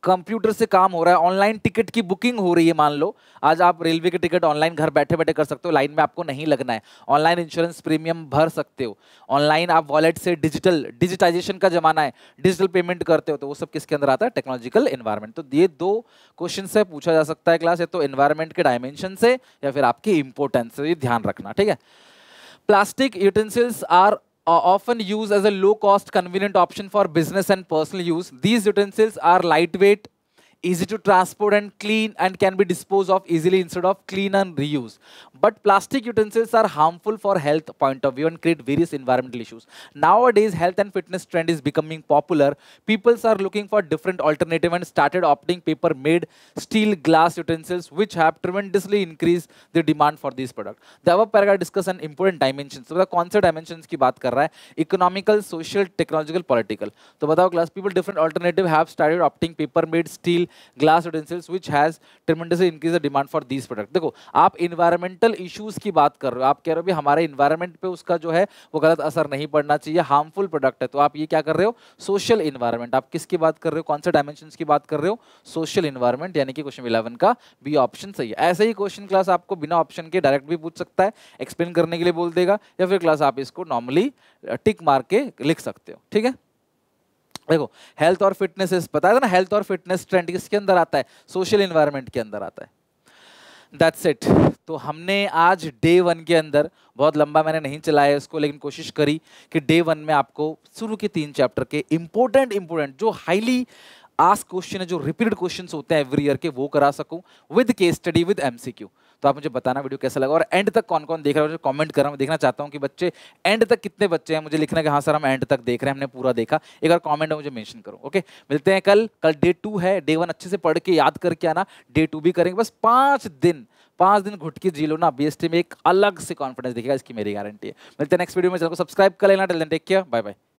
कंप्यूटर से काम हो रहा है, ऑनलाइन टिकट की बुकिंग हो रही है, मान लो आज आप रेलवे के टिकट ऑनलाइन घर बैठे बैठे कर सकते हो, लाइन में आपको नहीं लगना है, ऑनलाइन इंश्योरेंस प्रीमियम भर सकते हो, ऑनलाइन आप वॉलेट से डिजिटाइजेशन का जमाना है, डिजिटल पेमेंट करते हो, तो वो सब किसके अंदर आता है? Technological environment. तो ये दो क्वेश्चन से पूछा जा सकता है क्लास, है तो एनवायरनमेंट के डायमेंशन से या फिर आपकी इंपोर्टेंस से, ये ध्यान रखना, ठीक है। Plastic utensils are often used as a low-cost, convenient option for business and personal use. These utensils are lightweight, easy to transport and clean, and can be disposed of easily instead of clean and reuse. But plastic utensils are harmful for health point of view and create various environmental issues. Nowadays, health and fitness trend is becoming popular. People are looking for different alternative and started opting paper-made steel glass utensils, which have tremendously increased the demand for these products. The above paragraph discuss an important dimensions. तो बताओ कौन से dimensions की बात कर रहा है? Economical, social, technological, political. तो बताओ class, people different alternative have started opting paper-made steel glass utensils which has tremendously increased the demand for these products. देखो आप environmental issues की बात कर रहे हो, आप कह रहे हो भी हमारे environment पे उसका जो है वो गलत असर नहीं पड़ना चाहिए, harmful product है, तो आप ये क्या कर रहे हो? social environment। आप किसकी बात कर रहे हो? कौन से dimensions की बात कर रहे हो? social environment, यानी कि क्वेश्चन 11 का बी ऑप्शन सही है। ऐसे ही क्वेश्चन क्लास आपको बिना ऑप्शन के डायरेक्ट भी पूछ सकता है, एक्सप्लेन करने के लिए बोल देगा, या फिर क्लास आप इसको नॉर्मली टिक मार के लिख सकते हो, ठीक है। देखो हेल्थ और फिटनेस बताया था ना, हेल्थ और फिटनेस ट्रेंड किसके अंदर आता है? सोशल एनवायरनमेंट के अंदर आता है। That's it. तो हमने आज डे 1 के अंदर, बहुत लंबा मैंने नहीं चलाया इसको, लेकिन कोशिश करी कि डे 1 में आपको शुरू के 3 चैप्टर के इंपॉर्टेंट जो हाईली आस्क क्वेश्चन है, जो रिपीटेड क्वेश्चंस होते हैं एवरी ईयर के, वो करा सकूं with case study with MCQ. तो आप मुझे बताना वीडियो कैसा लगा, और एंड तक कौन कौन देख रहा है, मुझे कमेंट कर रहा हूँ, देखना चाहता हूँ कि बच्चे एंड तक कितने बच्चे हैं, मुझे लिखना कि हाँ सर हम एंड तक देख रहे हैं, हमने पूरा देखा, एक बार कमेंट में मुझे मेंशन करो। ओके, मिलते हैं कल डे 2 है, डे 1 अच्छे से पढ़ के याद करके आना, डे 2 भी करेंगे। बस 5 दिन घुट के जी लो ना, बीएसटी में एक अलग से कॉन्फिडेंस दिखेगा, इसकी मेरी गारंटी है। मिलते हैं नेक्स्ट वीडियो में, चैनल को सब्सक्राइब कर लेना। Till then take care, bye bye.